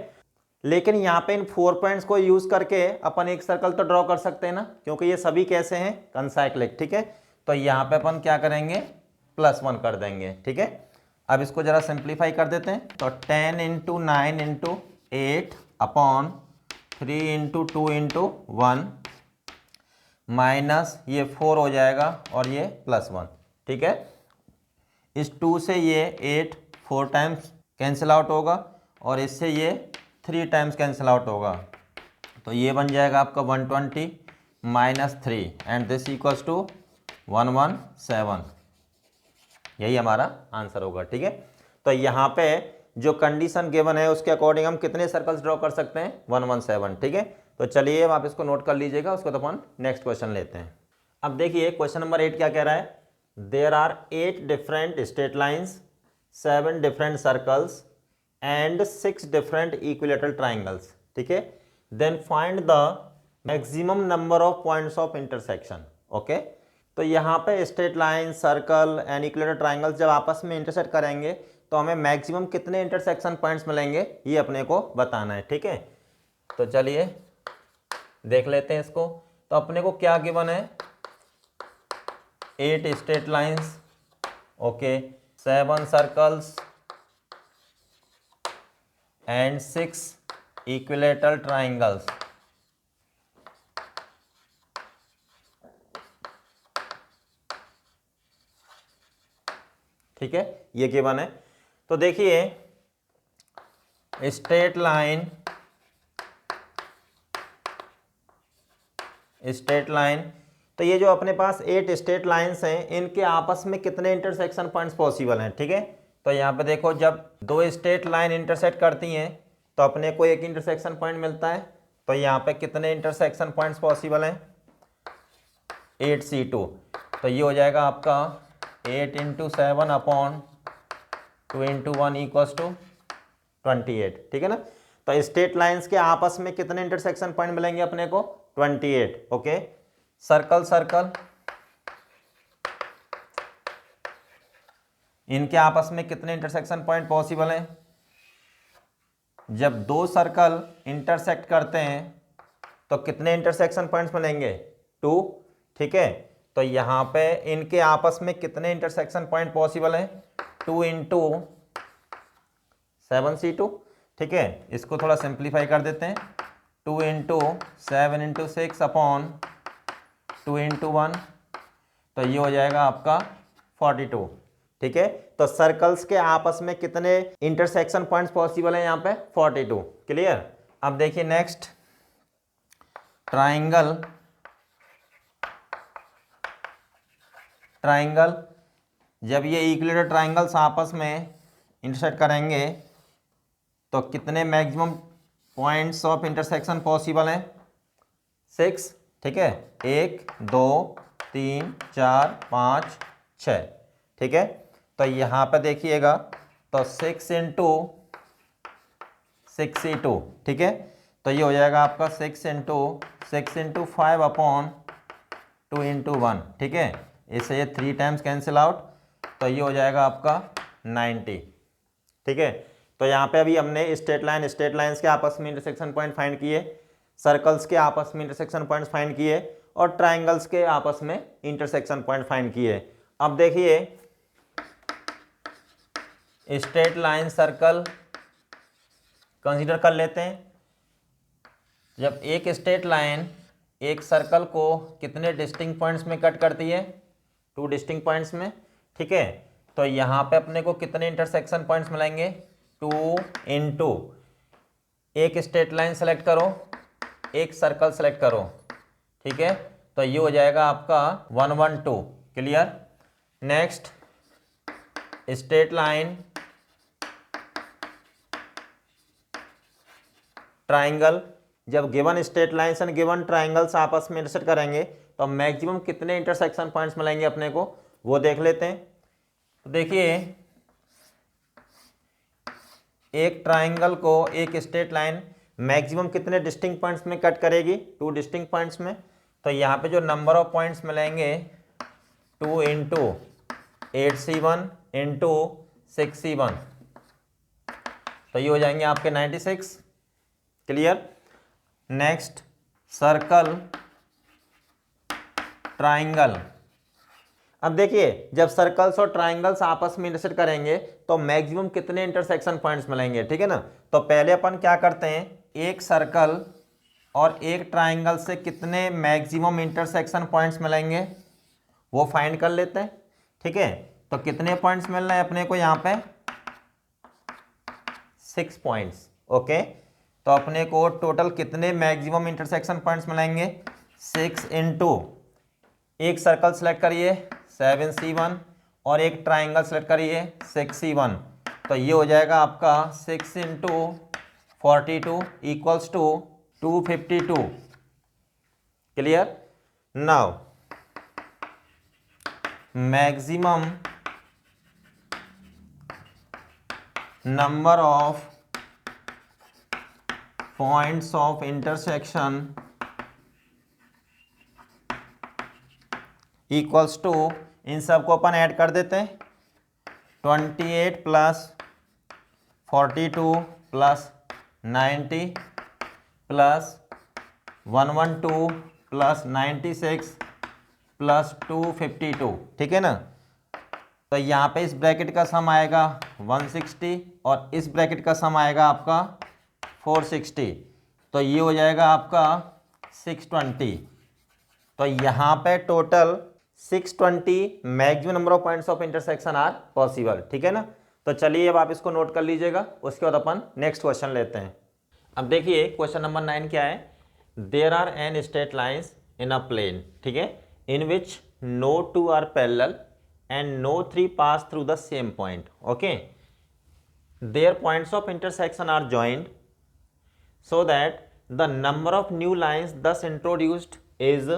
लेकिन यहाँ पे इन 4 पॉइंट्स को यूज करके अपन एक सर्कल तो ड्रॉ कर सकते हैं ना, क्योंकि ये सभी कैसे हैं, कंसाइक्लिक। ठीक है, तो यहाँ पे अपन क्या करेंगे, +1 कर देंगे। ठीक है, अब इसको जरा सिंप्लीफाई कर देते हैं, तो 10 into 9 into 8 upon 3 into 2 into 1 minus ये 4 हो जाएगा और ये +1। ठीक है, इस 2 से ये 8 4 टाइम्स कैंसिल आउट होगा और इससे ये 3 टाइम्स कैंसिल आउट होगा, तो ये बन जाएगा आपका 120 minus 3 and this equals to 117। यही हमारा आंसर होगा। ठीक है, तो यहाँ पे जो कंडीशन गिवन है उसके अकॉर्डिंग हम कितने सर्कल्स ड्रॉ कर सकते हैं, 117। ठीक है, तो चलिए अब आप इसको नोट कर लीजिएगा, उसको तो अपन नेक्स्ट क्वेश्चन लेते हैं। अब देखिए क्वेश्चन नंबर 8 क्या कह रहा है, there are 8 different straight lines, 7 different circles and 6 different equilateral triangles. ठीक है, then find the maximum number of points of intersection. Okay, तो यहाँ पे straight line, circle and equilateral triangles जब आपस में इंटरसेक्ट करेंगे तो हमें मैक्सिमम कितने इंटरसेक्शन पॉइंट्स मिलेंगे ये अपने को बताना है। ठीक है, तो चलिए देख लेते हैं इसको। तो अपने को क्या गिवन है, 8 straight lines, okay, 7 circles and 6 equilateral triangles. ठीक है, ये गिवन है। तो देखिए स्ट्रेट लाइन, तो ये जो अपने पास 8 स्ट्रेट लाइंस हैं इनके आपस में कितने इंटरसेक्शन पॉइंट्स पॉसिबल हैं। ठीक है, तो यहाँ पे देखो जब 2 स्ट्रेट लाइन इंटरसेक्ट करती हैं तो अपने को एक इंटरसेक्शन पॉइंट मिलता है, तो यहाँ पे कितने इंटरसेक्शन पॉइंट्स पॉसिबल हैं? 8C2। तो ये हो जाएगा आपका 8 × 7 अपॉन 2 × 1 इक्वल्स टू 28, ठीक है ना। तो स्ट्रेट लाइंस के आपस में कितने इंटरसेक्शन पॉइंट मिलेंगे अपने को? 28। ओके, सर्कल सर्कल इनके आपस में कितने इंटरसेक्शन पॉइंट पॉसिबल हैं? जब दो सर्कल इंटरसेक्ट करते हैं तो कितने इंटरसेक्शन पॉइंट्स मिलेंगे? 2, ठीक है। तो यहाँ पे इनके आपस में कितने इंटरसेक्शन पॉइंट पॉसिबल हैं? 2 × 7C2, ठीक है। इसको थोड़ा सिंप्लीफाई कर देते हैं। 2 × 7 × 6 अपॉन 2 × 1, तो ये हो जाएगा आपका 42, ठीक है। तो सर्कल्स के आपस में कितने इंटरसेक्शन पॉइंट्स पॉसिबल हैं यहाँ पे? 42। क्लियर। अब देखिए नेक्स्ट, ट्राइंगल। ट्राइंगल जब ये इक्विलेटरल ट्राइंगल्स आपस में इंटरसेक्ट करेंगे तो कितने maximum points of intersection possible हैं? 6, ठीक है। 1 2 3 4 5 6, ठीक है। तो यहाँ पे देखिएगा, तो 6 × 6C2, ठीक है। तो ये हो जाएगा आपका 6 × 5 अपॉन 2 × 1, ठीक है। इसे ये 3 टाइम्स कैंसिल आउट, तो ये हो जाएगा आपका 90, ठीक है। तो यहाँ पे अभी हमने स्ट्रेट लाइंस के आपस में इंटरसेक्शन पॉइंट फाइंड किए, सर्कल्स के आपस में इंटरसेक्शन पॉइंट्स फाइंड किए और ट्राइंगल्स के आपस में इंटरसेक्शन पॉइंट फाइंड किए। अब देखिए स्ट्रेट लाइन सर्कल कंसीडर कर लेते हैं। जब एक स्ट्रेट लाइन एक सर्कल को कितने डिस्टिंक्ट पॉइंट्स में कट करती है? 2 डिस्टिंक्ट पॉइंट्स में, ठीक है। तो यहाँ पे अपने को कितने इंटरसेक्शन पॉइंट्स मिलेंगे? 2 × एक स्ट्रेट लाइन सेलेक्ट करो, एक सर्कल सेलेक्ट करो, ठीक है। तो ये हो जाएगा आपका 112। Clear. Next, straight line triangle. जब given straight lines and given triangles आपस में इंटरसेक्ट करेंगे तो मैक्सिमम कितने इंटरसेक्शन पॉइंट्स मिलेंगे अपने को, वो देख लेते हैं। तो देखिए एक ट्राइंगल को एक स्ट्रेट लाइन मैक्सिमम कितने डिस्टिंक्ट पॉइंट्स में कट करेगी? 2 डिस्टिंक्ट पॉइंट्स में। तो यहाँ पे जो नंबर ऑफ पॉइंट्स मिलेंगे 2 × 8C1 × 6C1, तो ये हो जाएंगे आपके 96। क्लियर। Next, circle triangle. अब देखिए जब सर्कल्स और ट्राइंगल्स आपस में इंटरसेक्ट करेंगे तो मैक्सिमम कितने इंटरसेक्शन पॉइंट्स मिलेंगे, ठीक है ना। तो पहले अपन क्या करते हैं, एक सर्कल और एक ट्राइंगल से कितने मैक्सिमम इंटरसेक्शन पॉइंट्स मिलेंगे वो फाइंड कर लेते हैं, ठीक है। तो कितने पॉइंट्स मिल रहे हैं अपने को यहाँ पे? 6 पॉइंट्स। ओके, तो अपने को टोटल कितने मैक्सिमम इंटरसेक्शन पॉइंट्स मिलेंगे? 6 × एक सर्कल सेलेक्ट करिए 7C1 और एक ट्राइंगल सेलेक्ट करिए 6C1, तो ये हो जाएगा आपका 6 × 42 equals to 252। Clear. Now maximum number of points of intersection equals to, इन सबको अपन ऐड कर देते हैं, 28 + 42 + 90 + 112 + 96 + 252, ठीक है ना। तो यहाँ पे इस ब्रैकेट का सम आएगा 160 और इस ब्रैकेट का सम आएगा आपका 460, तो ये हो जाएगा आपका 620। तो यहाँ पे total 620 maximum number of points of intersection are possible, ठीक है ना। तो चलिए अब आप इसको नोट कर लीजिएगा, उसके बाद अपन नेक्स्ट क्वेश्चन लेते हैं। अब देखिए क्वेश्चन नंबर 9 क्या है, there are n straight lines in a plane, ठीक है, in which no 2 are parallel and no 3 pass through the same point. Okay, their points of intersection are joined so that the number of new lines thus introduced is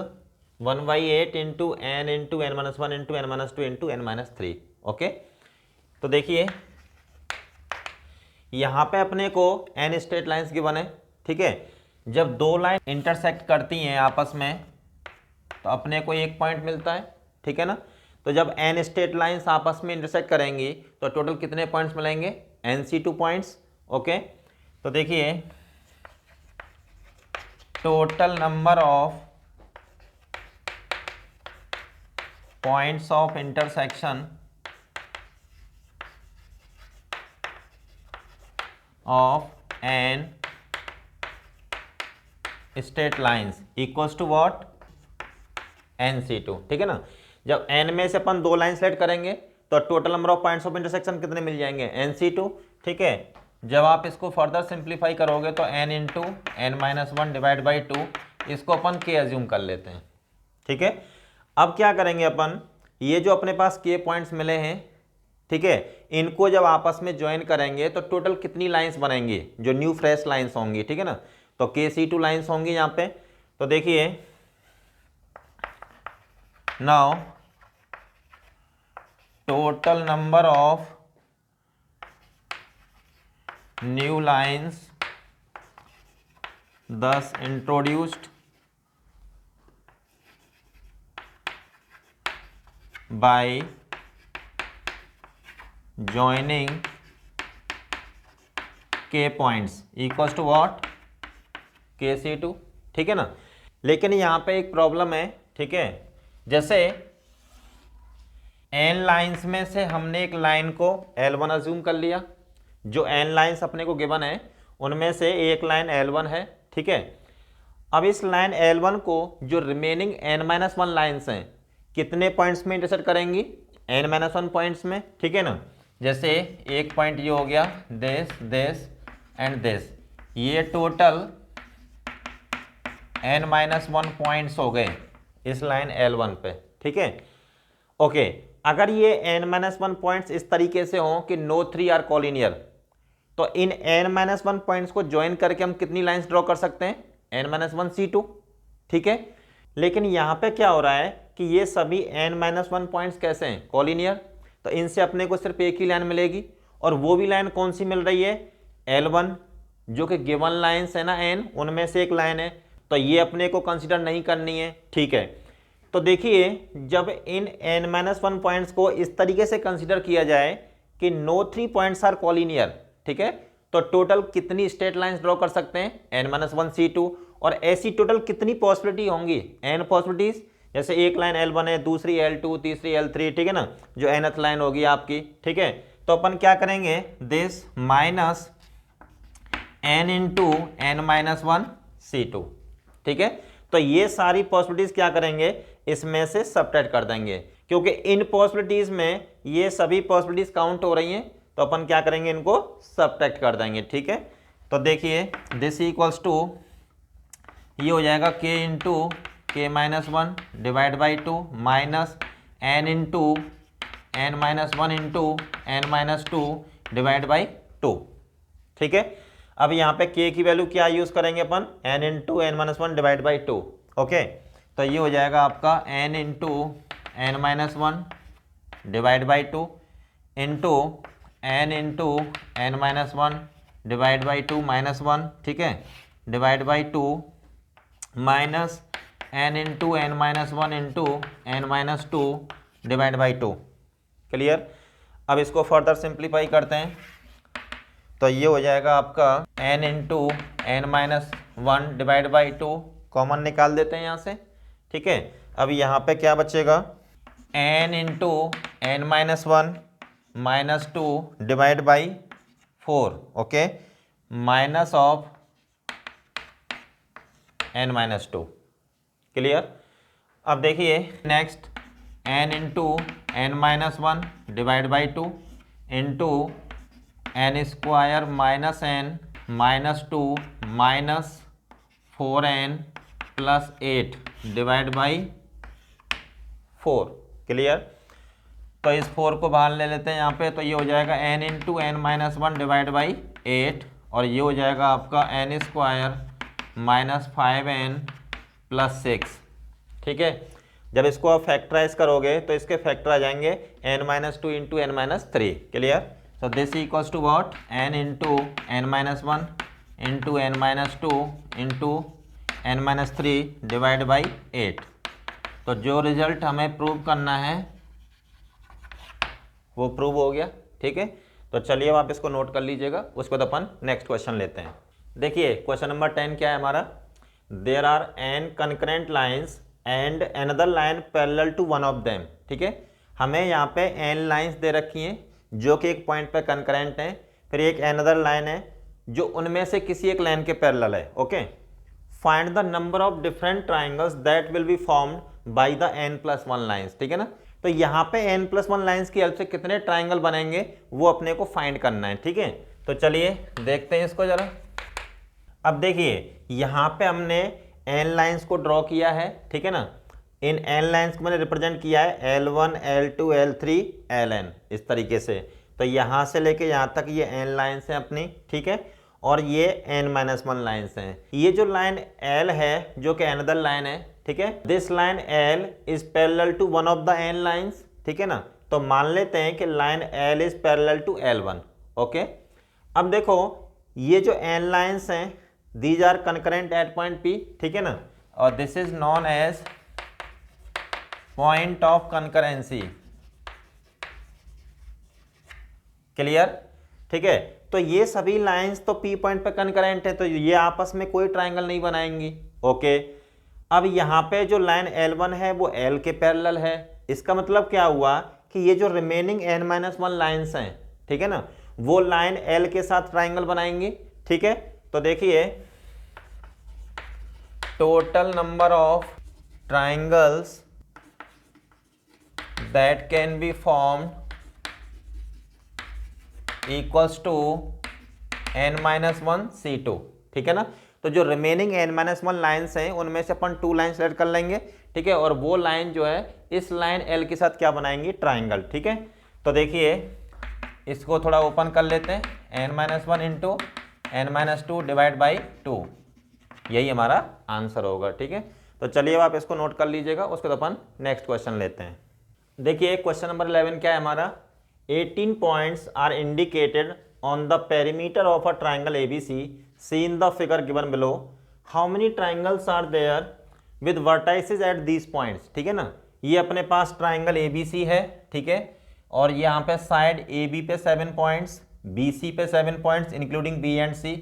1/8 into n into n minus 1 into n minus 2 into n minus 3। Okay, तो देखिए यहाँ पे अपने को n straight lines given है, ठीक है। जब दो लाइन इंटरसेक्ट करती हैं आपस में तो अपने को एक पॉइंट मिलता है, ठीक है ना। तो जब n स्ट्रेट लाइन्स आपस में इंटरसेक्ट करेंगी तो टोटल कितने पॉइंट्स मिलेंगे, NC2 पॉइंट्स। ओके, तो देखिए total number of points of intersection of n straight lines equals to what, NC2, ठीक है ना। जब n में से अपन दो लाइन सेलेक्ट करेंगे तो total number of points of intersection कितने मिल जाएंगे, NC2, ठीक है। जब आप इसको फर्दर सिंप्लीफाई करोगे तो n into n minus 1 divide by 2, इसको अपन k एज्यूम कर लेते हैं, ठीक है। अब क्या करेंगे अपन, ये जो अपने पास k पॉइंट्स मिले हैं, ठीक है, इनको जब आपस में ज्वाइन करेंगे तो टोटल कितनी लाइंस बनेंगी, जो न्यू फ्रेश लाइंस होंगी, ठीक है ना। तो KC2 लाइंस होंगी यहाँ पे। तो देखिए now total number of new lines thus introduced by joining k points equals to what, KC2, ठीक है ना। लेकिन यहाँ पे एक प्रॉब्लम है, ठीक है। जैसे n लाइंस में से हमने एक लाइन को L1 अज्यूम कर लिया, जो n लाइंस अपने को गिवन है उनमें से एक लाइन L1 है, ठीक है। अब इस लाइन L1 को जो रिमेनिंग n-1 लाइंस हैं कितने पॉइंट्स में इंटरसेक्ट करेंगी, n-1 पॉइंट्स में, ठीक है ना। जैसे एक पॉइंट ये हो गया, दिस एंड दिस, ये टोटल n-1 पॉइंट्स हो गए इस लाइन L1 पे, ठीक है। ओके, अगर ये n-1 पॉइंट्स इस तरीके से हों कि नो थ्री आर कॉलिनियर, तो इन n-1 पॉइंट्स को ज्वाइन करके हम कितनी लाइंस ड्रॉ कर सकते हैं, n-1C2, ठीक है। लेकिन यहाँ पे क्या हो रहा है कि ये सभी n-1 पॉइंट्स कैसे हैं, कॉलिनियर, तो इनसे अपने को सिर्फ एक ही लाइन मिलेगी, और वो भी लाइन कौन सी मिल रही है, L1, जो कि गिवन लाइन्स है ना n, उनमें से एक लाइन है, तो ये अपने को कंसिडर नहीं करनी है, ठीक है। तो देखिए जब इन n-1 पॉइंट्स को इस तरीके से कंसिडर किया जाए कि no three points are collinear, ठीक है, तो टोटल कितनी स्ट्रेट लाइंस ड्रॉ कर सकते हैं, n-1C2, और ऐसी टोटल कितनी पॉसिबिलिटी होंगी, n पॉसिबिलिटीज। जैसे एक लाइन L1 है, दूसरी L2, तीसरी L3, ठीक है ना, जो nth लाइन होगी आपकी, ठीक है। तो अपन क्या करेंगे, this minus n into n-1C2, ठीक है। तो ये सारी पॉसिबिलिटीज क्या करेंगे, इसमें से सबट्रैक्ट कर देंगे, क्योंकि इन पॉसिबिलिटीज में ये सभी पॉसिबिलिटीज काउंट हो रही हैं, तो अपन क्या करेंगे, इनको सबट्रैक्ट कर देंगे, ठीक है। तो देखिए दिस इक्वल्स टू, ये हो जाएगा k into k-1 divide by 2 minus n into n-1 into n-2 divide by 2, ठीक है। अब यहाँ पे k की वैल्यू क्या यूज़ करेंगे अपन, n into n-1 divide by 2, okay. तो ये हो जाएगा आपका n into n-1 divide by 2 into n into n-1 divide by 2 minus 1, ठीक है, divide by 2 minus n into n-1 into n-2 divide by 2, clear. अब इसको फर्दर सिंप्लीफाई करते हैं, तो ये हो जाएगा आपका n into n-1 divide by 2, common निकाल देते हैं यहाँ से, ठीक है। अब यहाँ पे क्या बचेगा, n into n-1 minus 2 divide बाई 4, okay, minus of n-2, clear. अब देखिए next n into n-1 divide by 2 into n square minus n minus 2 minus 4n plus 8 divide बाई 4, क्लियर। तो इस 4 को बाहर ले लेते हैं यहाँ पे, तो ये हो जाएगा n into n-1 divide by 8, और ये हो जाएगा आपका n स्क्वायर -5n + 6, ठीक है। जब इसको आप फैक्टराइज करोगे तो इसके फैक्टर आ जाएंगे n-2 into n-3, clear. So this equals to what, n into n-1 into n-2 into n-3 divide by 8। तो जो रिजल्ट हमें प्रूव करना है वो प्रूव हो गया, ठीक है। तो चलिए अब आप इसको नोट कर लीजिएगा, उसके बाद अपन नेक्स्ट क्वेश्चन लेते हैं। देखिए क्वेश्चन नंबर 10 क्या है हमारा, there are n concurrent lines and another line parallel to one of them, ठीक है। हमें यहाँ पे n लाइंस दे रखी हैं जो कि एक पॉइंट पे कंकरेंट हैं, फिर एक अनदर लाइन है जो उनमें से किसी एक लाइन के पैरेलल है, okay. Find the number of different triangles that will be formed by the n+1 lines, ठीक है ना। तो यहाँ पे n+1 लाइंस की हेल्प से कितने ट्राइंगल बनेंगे वो अपने को फाइंड करना है, ठीक है। तो चलिए देखते हैं इसको जरा। अब देखिए यहाँ पे हमने n लाइंस को ड्रॉ किया है, ठीक है ना। इन n लाइंस को मैंने रिप्रेजेंट किया है L1, L2, L3, Ln, इस तरीके से। तो यहाँ से लेके यहाँ तक ये n लाइंस हैं अपनी, ठीक है। और ये n-1 लाइंस हैं। ये जो लाइन L है जो कि अनदर लाइन है, ठीक है। This line L is parallel to one of the n lines, ठीक है ना। तो मान लेते हैं कि line L is parallel to L1, okay. अब देखो ये जो n लाइंस हैं these are concurrent at point P, ठीक है ना। और this is known as point of concurrency, clear, ठीक है। तो ये सभी लाइंस तो P पॉइंट पे कंकरेंट है, तो ये आपस में कोई ट्राइंगल नहीं बनाएंगी, ओके। अब यहाँ पे जो लाइन L1 है वो L के पैरेलल है। इसका मतलब क्या हुआ कि ये जो रिमेनिंग n-1 लाइंस हैं, ठीक है ना, वो लाइन L के साथ ट्राइंगल बनाएंगी, ठीक है। तो देखिए total number of triangles that can be formed equals to n-1 C2, ठीक है ना। तो जो रिमेनिंग n-1 लाइंस हैं उनमें से अपन 2 लाइन सेलेक्ट कर लेंगे, ठीक है। और वो लाइन जो है इस लाइन L के साथ क्या बनाएंगी, ट्राइंगल, ठीक है। तो देखिए इसको थोड़ा ओपन कर लेते हैं, n-1 into n-2 divide by 2, यही हमारा आंसर होगा, ठीक है। तो चलिए अब आप इसको नोट कर लीजिएगा, उसके बाद अपन नेक्स्ट क्वेश्चन लेते हैं। देखिए क्वेश्चन नंबर 11 क्या है हमारा, 18 points are indicated on the perimeter of a triangle ABC. See in the figure given below. How many triangles are there with vertices at these points? ठीक है ना। ये अपने पास ट्राइंगल ABC है, ठीक है। और यहाँ पे साइड AB पे 7 पॉइंट्स, BC पे 7 points including B and C,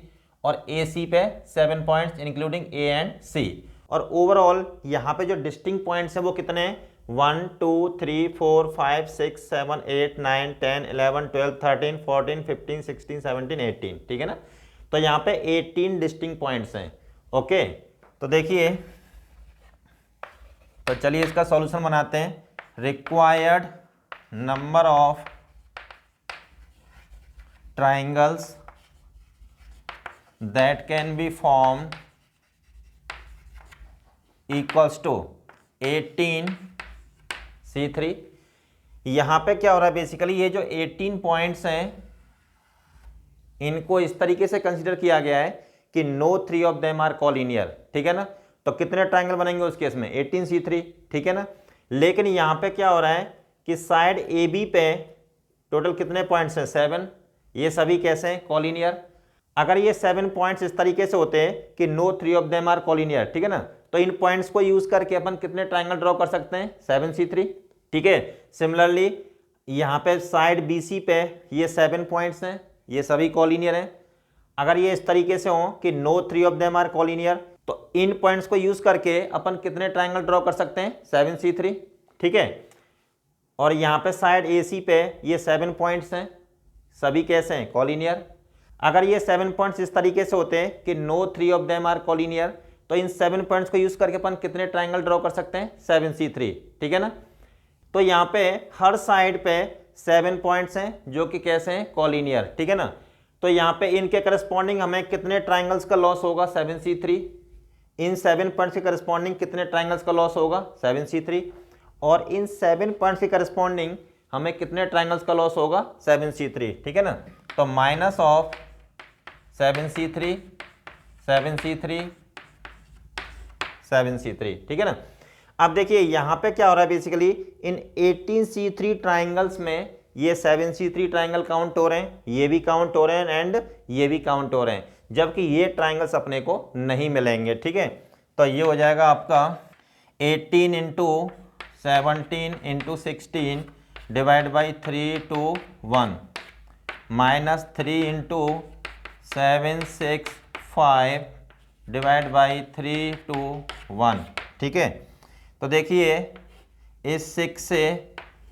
और AC पे 7 points including A and C। और ओवरऑल यहाँ पे जो डिस्टिंक्ट पॉइंट्स हैं वो कितने हैं, 1 2 3 4 5 6 7 8 9 10 11 12 13 14 15 16 17 18, ठीक है ना। तो यहाँ पे 18 डिस्टिंक्ट पॉइंट्स हैं, ओके। तो देखिए, तो चलिए इसका सॉल्यूशन बनाते हैं। Required number of triangles that can be formed equals to 18 C3। यहाँ पे क्या हो रहा है, बेसिकली ये जो 18 पॉइंट्स हैं इनको इस तरीके से कंसीडर किया गया है कि no 3 of them are collinear, ठीक है ना। तो कितने ट्राइंगल बनेंगे उस केस में, 18 C3, ठीक है ना। लेकिन यहाँ पे क्या हो रहा है कि साइड AB पे टोटल कितने पॉइंट्स हैं, 7, ये सभी कैसे हैं, कोलिनियर। अगर ये 7 पॉइंट्स इस तरीके से होते हैं कि no 3 of them are collinear, ठीक है ना, तो इन पॉइंट्स को यूज करके अपन कितने ट्राइंगल ड्रॉ कर सकते हैं, 7 C3, ठीक है। सिमिलरली यहाँ पे साइड BC पे ये 7 पॉइंट्स हैं, ये सभी कोलिनियर हैं। अगर ये इस तरीके से हो कि no 3 of them are collinear, तो इन पॉइंट्स को यूज करके अपन कितने ट्राइंगल ड्रॉ कर सकते हैं, 7 C3, ठीक है। और यहाँ पे साइड AC पे ये 7 पॉइंट्स हैं, सभी कैसे हैं, कोलिनियर। अगर ये 7 पॉइंट्स इस तरीके से होते हैं कि no 3 of them are collinear, तो इन 7 पॉइंट्स को यूज करके अपन कितने ट्राइंगल ड्रॉ कर सकते हैं, 7 C3, ठीक है ना। तो यहाँ पे हर साइड पे 7 पॉइंट्स हैं जो कि कैसे हैं, कोलिनियर, ठीक है ना। तो यहाँ पे इनके करस्पॉन्डिंग हमें कितने ट्राइंगल्स का लॉस होगा, 7 C3। इन 7 पॉइंट्स के करस्पॉन्डिंग कितने ट्राइंगल्स का लॉस होगा, 7 C3। और इन 7 पॉइंट्स के करस्पॉन्डिंग हमें कितने ट्राइंगल्स का लॉस होगा, 7 C3, ठीक है ना। तो minus of 7 C3, 7 C3, 7C3, ठीक है ना। अब देखिए यहाँ पे क्या हो रहा है, बेसिकली इन 18C3 ट्राइंगल्स में ये 7C3 ट्राइंगल काउंट हो रहे हैं, ये भी काउंट हो रहे हैं एंड ये भी काउंट हो रहे हैं, जबकि ये ट्राइंगल्स अपने को नहीं मिलेंगे, ठीक है। तो ये हो जाएगा आपका 18 into 17 into 16 divide by 3 to 1 minus 3 into 7 6 5 divide by 3 to 1, ठीक है। तो देखिए इस 6 से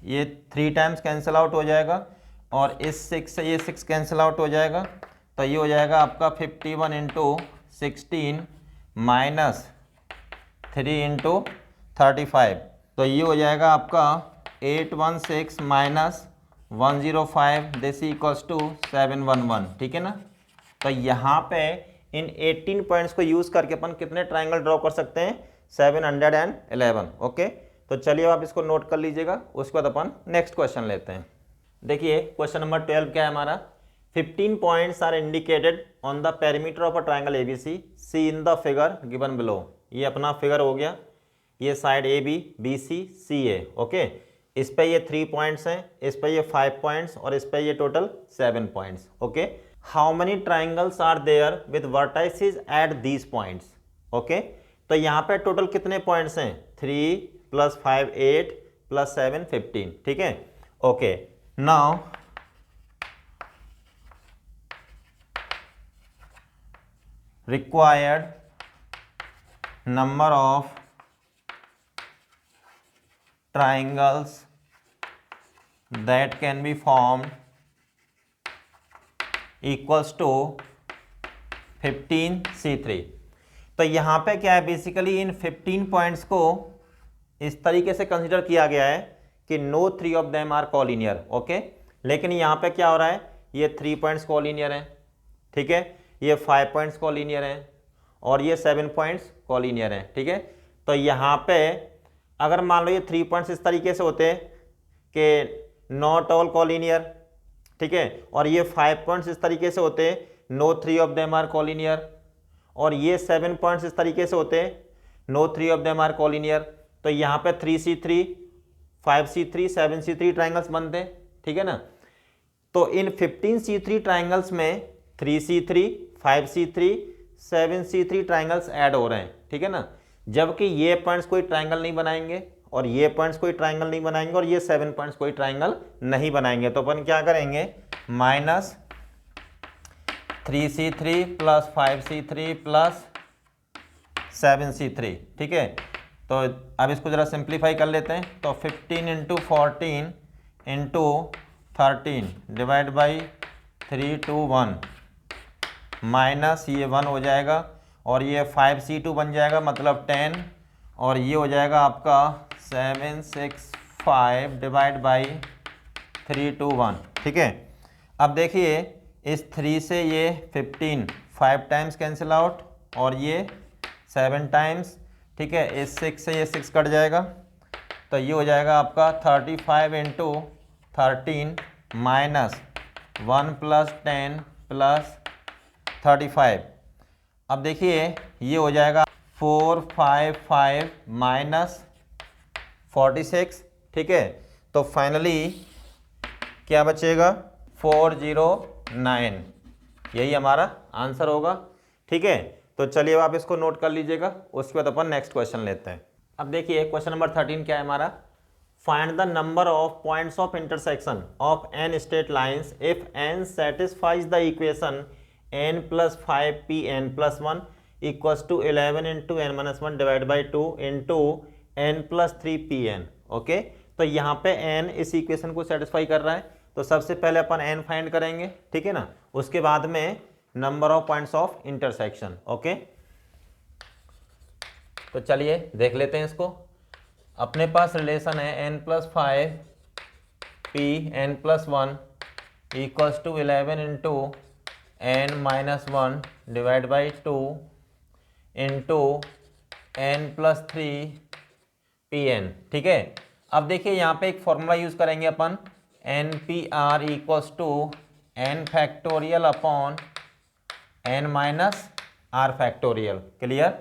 ये 3 टाइम्स कैंसिल आउट हो जाएगा और इस 6 से ये 6 कैंसिल आउट हो जाएगा, तो ये हो जाएगा आपका 51 इंटू 16 माइनस 3 इंटू 35, तो ये हो जाएगा आपका 816 माइनस 105, दिस इक्वल्स टू 711, ठीक है ना। तो यहाँ पे इन 18 पॉइंट्स को यूज़ करके अपन कितने ट्राइंगल ड्रॉ कर सकते हैं, 711, ओके। तो चलिए आप इसको नोट कर लीजिएगा, उसके बाद अपन नेक्स्ट क्वेश्चन लेते हैं। देखिए क्वेश्चन नंबर 12 क्या है हमारा, 15 points are indicated on the perimeter of a triangle ABC, see in the figure given below. ये अपना फिगर हो गया, ये side A B, B C, C A, okay. इस पे ये 3 पॉइंट्स हैं, इस पे ये 5 पॉइंट्स और इस पे ये total 7 points, okay. How many triangles are there with vertices at these points, okay. तो यहाँ पे टोटल कितने पॉइंट्स हैं, 3 + 5 8 + 7 15, ठीक है, okay. Now required number of triangles that can be formed equals to 15C3। तो यहाँ पे क्या है, बेसिकली इन 15 पॉइंट्स को इस तरीके से कंसिडर किया गया है कि no 3 of them are collinear, okay. लेकिन यहाँ पे क्या हो रहा है, ये 3 पॉइंट्स कोलिनियर हैं, ठीक है, ये 5 पॉइंट्स कोलिनियर हैं और ये 7 पॉइंट्स कोलिनियर हैं, ठीक है। तो यहाँ पे अगर मान लो ये 3 पॉइंट्स इस तरीके से होते कि नॉट ऑल कोलिनियर, ठीक है, और ये 5 पॉइंट्स इस तरीके से होते no 3 of them are collinear, और ये 7 पॉइंट्स इस तरीके से होते no 3 of them are collinear, तो यहाँ पे 3C3 5C3 7C3 ट्राइंगल्स बनते, ठीक है ना। तो इन 15C3 ट्राइंगल्स में 3C3 5C3 7C3 triangles add हो रहे हैं, ठीक है ना, जबकि ये पॉइंट्स कोई ट्राइंगल नहीं बनाएंगे और ये पॉइंट्स कोई ट्राइंगल नहीं बनाएंगे और ये 7 पॉइंट्स कोई ट्राइंगल नहीं बनाएंगे। तो अपन क्या करेंगे, माइनस 3C3 + 5C3 + 7C3, ठीक है। तो अब इसको ज़रा सिंप्लीफाई कर लेते हैं, तो 15 × 14 × 13 डिवाइड बाई 3 to 1 माइनस ये 1 हो जाएगा और ये 5C2 बन जाएगा, मतलब 10, और ये हो जाएगा आपका 765 डिवाइड बाई 3 to 1, ठीक है। अब देखिए इस 3 से ये 15 5 टाइम्स कैंसिल आउट और ये 7 टाइम्स, ठीक है। इस 6 से ये 6 कट जाएगा, तो ये हो जाएगा आपका 35 × 13 माइनस 1 + 10 + 35। अब देखिए ये हो जाएगा 455 माइनस 46, ठीक है। तो फाइनली क्या बचेगा, 409, यही हमारा आंसर होगा, ठीक है। तो चलिए अब आप इसको नोट कर लीजिएगा, उसके बाद अपन नेक्स्ट क्वेश्चन लेते हैं। अब देखिए क्वेश्चन नंबर 13 क्या है हमारा, find the number of points of intersection of n straight lines if n satisfies the equation n + 5pn + 1 = 11 × n - 1 divide by 2 × n + 3pn, okay. तो यहाँ पे n इस इक्वेशन को सेटिस्फाई कर रहा है, तो सबसे पहले अपन n फाइंड करेंगे, ठीक है ना, उसके बाद में number of points of intersection, okay. तो चलिए देख लेते हैं इसको। अपने पास रिलेशन है n + 5 p n + 1 = 11 × n - 1 divide by 2 × n + 3pn, ठीक है। अब देखिए यहाँ पे एक फॉर्मूला यूज करेंगे अपन, NPR = n factorial upon n - r factorial, clear.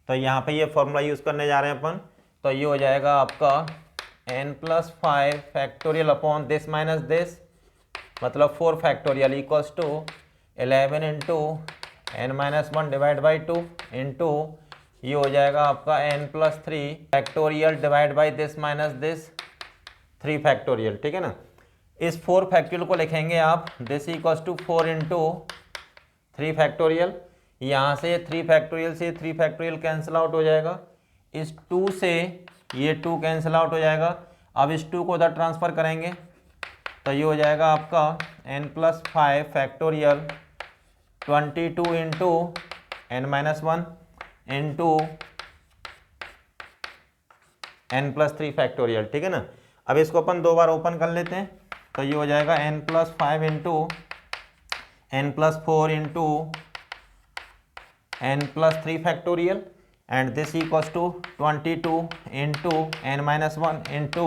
तो यहाँ पे ये फॉर्मूला यूज़ करने जा रहे हैं अपन। तो ये हो जाएगा आपका n+5 factorial upon this minus this, मतलब 4 factorial equals to 11 into n-1 divide by 2 into ये हो जाएगा आपका n+3 factorial divide by this minus this 3 factorial. ठीक है ना। इस 4 फैक्टोरियल को लिखेंगे आप this equals to 4 into 3 factorial. यहाँ से 3 फैक्टोरियल से 3 फैक्टोरियल कैंसिल आउट हो जाएगा, इस 2 से ये 2 कैंसिल आउट हो जाएगा। अब इस 2 को उधर ट्रांसफ़र करेंगे तो ये हो जाएगा आपका n+5 factorial 22 into n-1 into n+3 factorial. ठीक है ना। अब इसको अपन 2 बार ओपन कर लेते हैं तो ये हो जाएगा n+5 into n+4 into n+3 factorial and this equals to 22 into n-1 into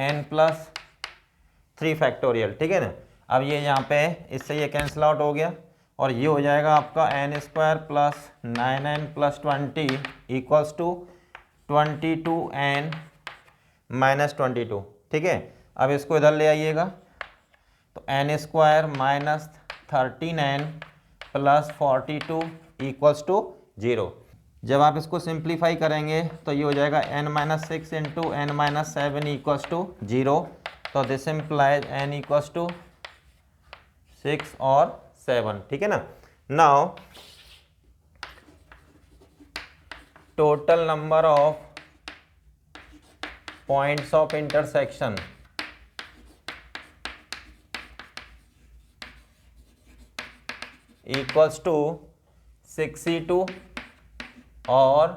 n+3 factorial. ठीक है ना। अब ये यहाँ पे इससे ये कैंसिल आउट हो गया और ये हो जाएगा आपका n² plus 9n plus 20 equals to 22n minus 22। ठीक है। अब इसको इधर ले आइएगा तो n² minus 13n plus 42 equals to 0। जब आप इसको सिंप्लीफाई करेंगे तो ये हो जाएगा n-6 into n-7 equals to 0। तो this implies n equals to 6 और 7। ठीक है ना। Now total number of points of intersection equals to 6c2 और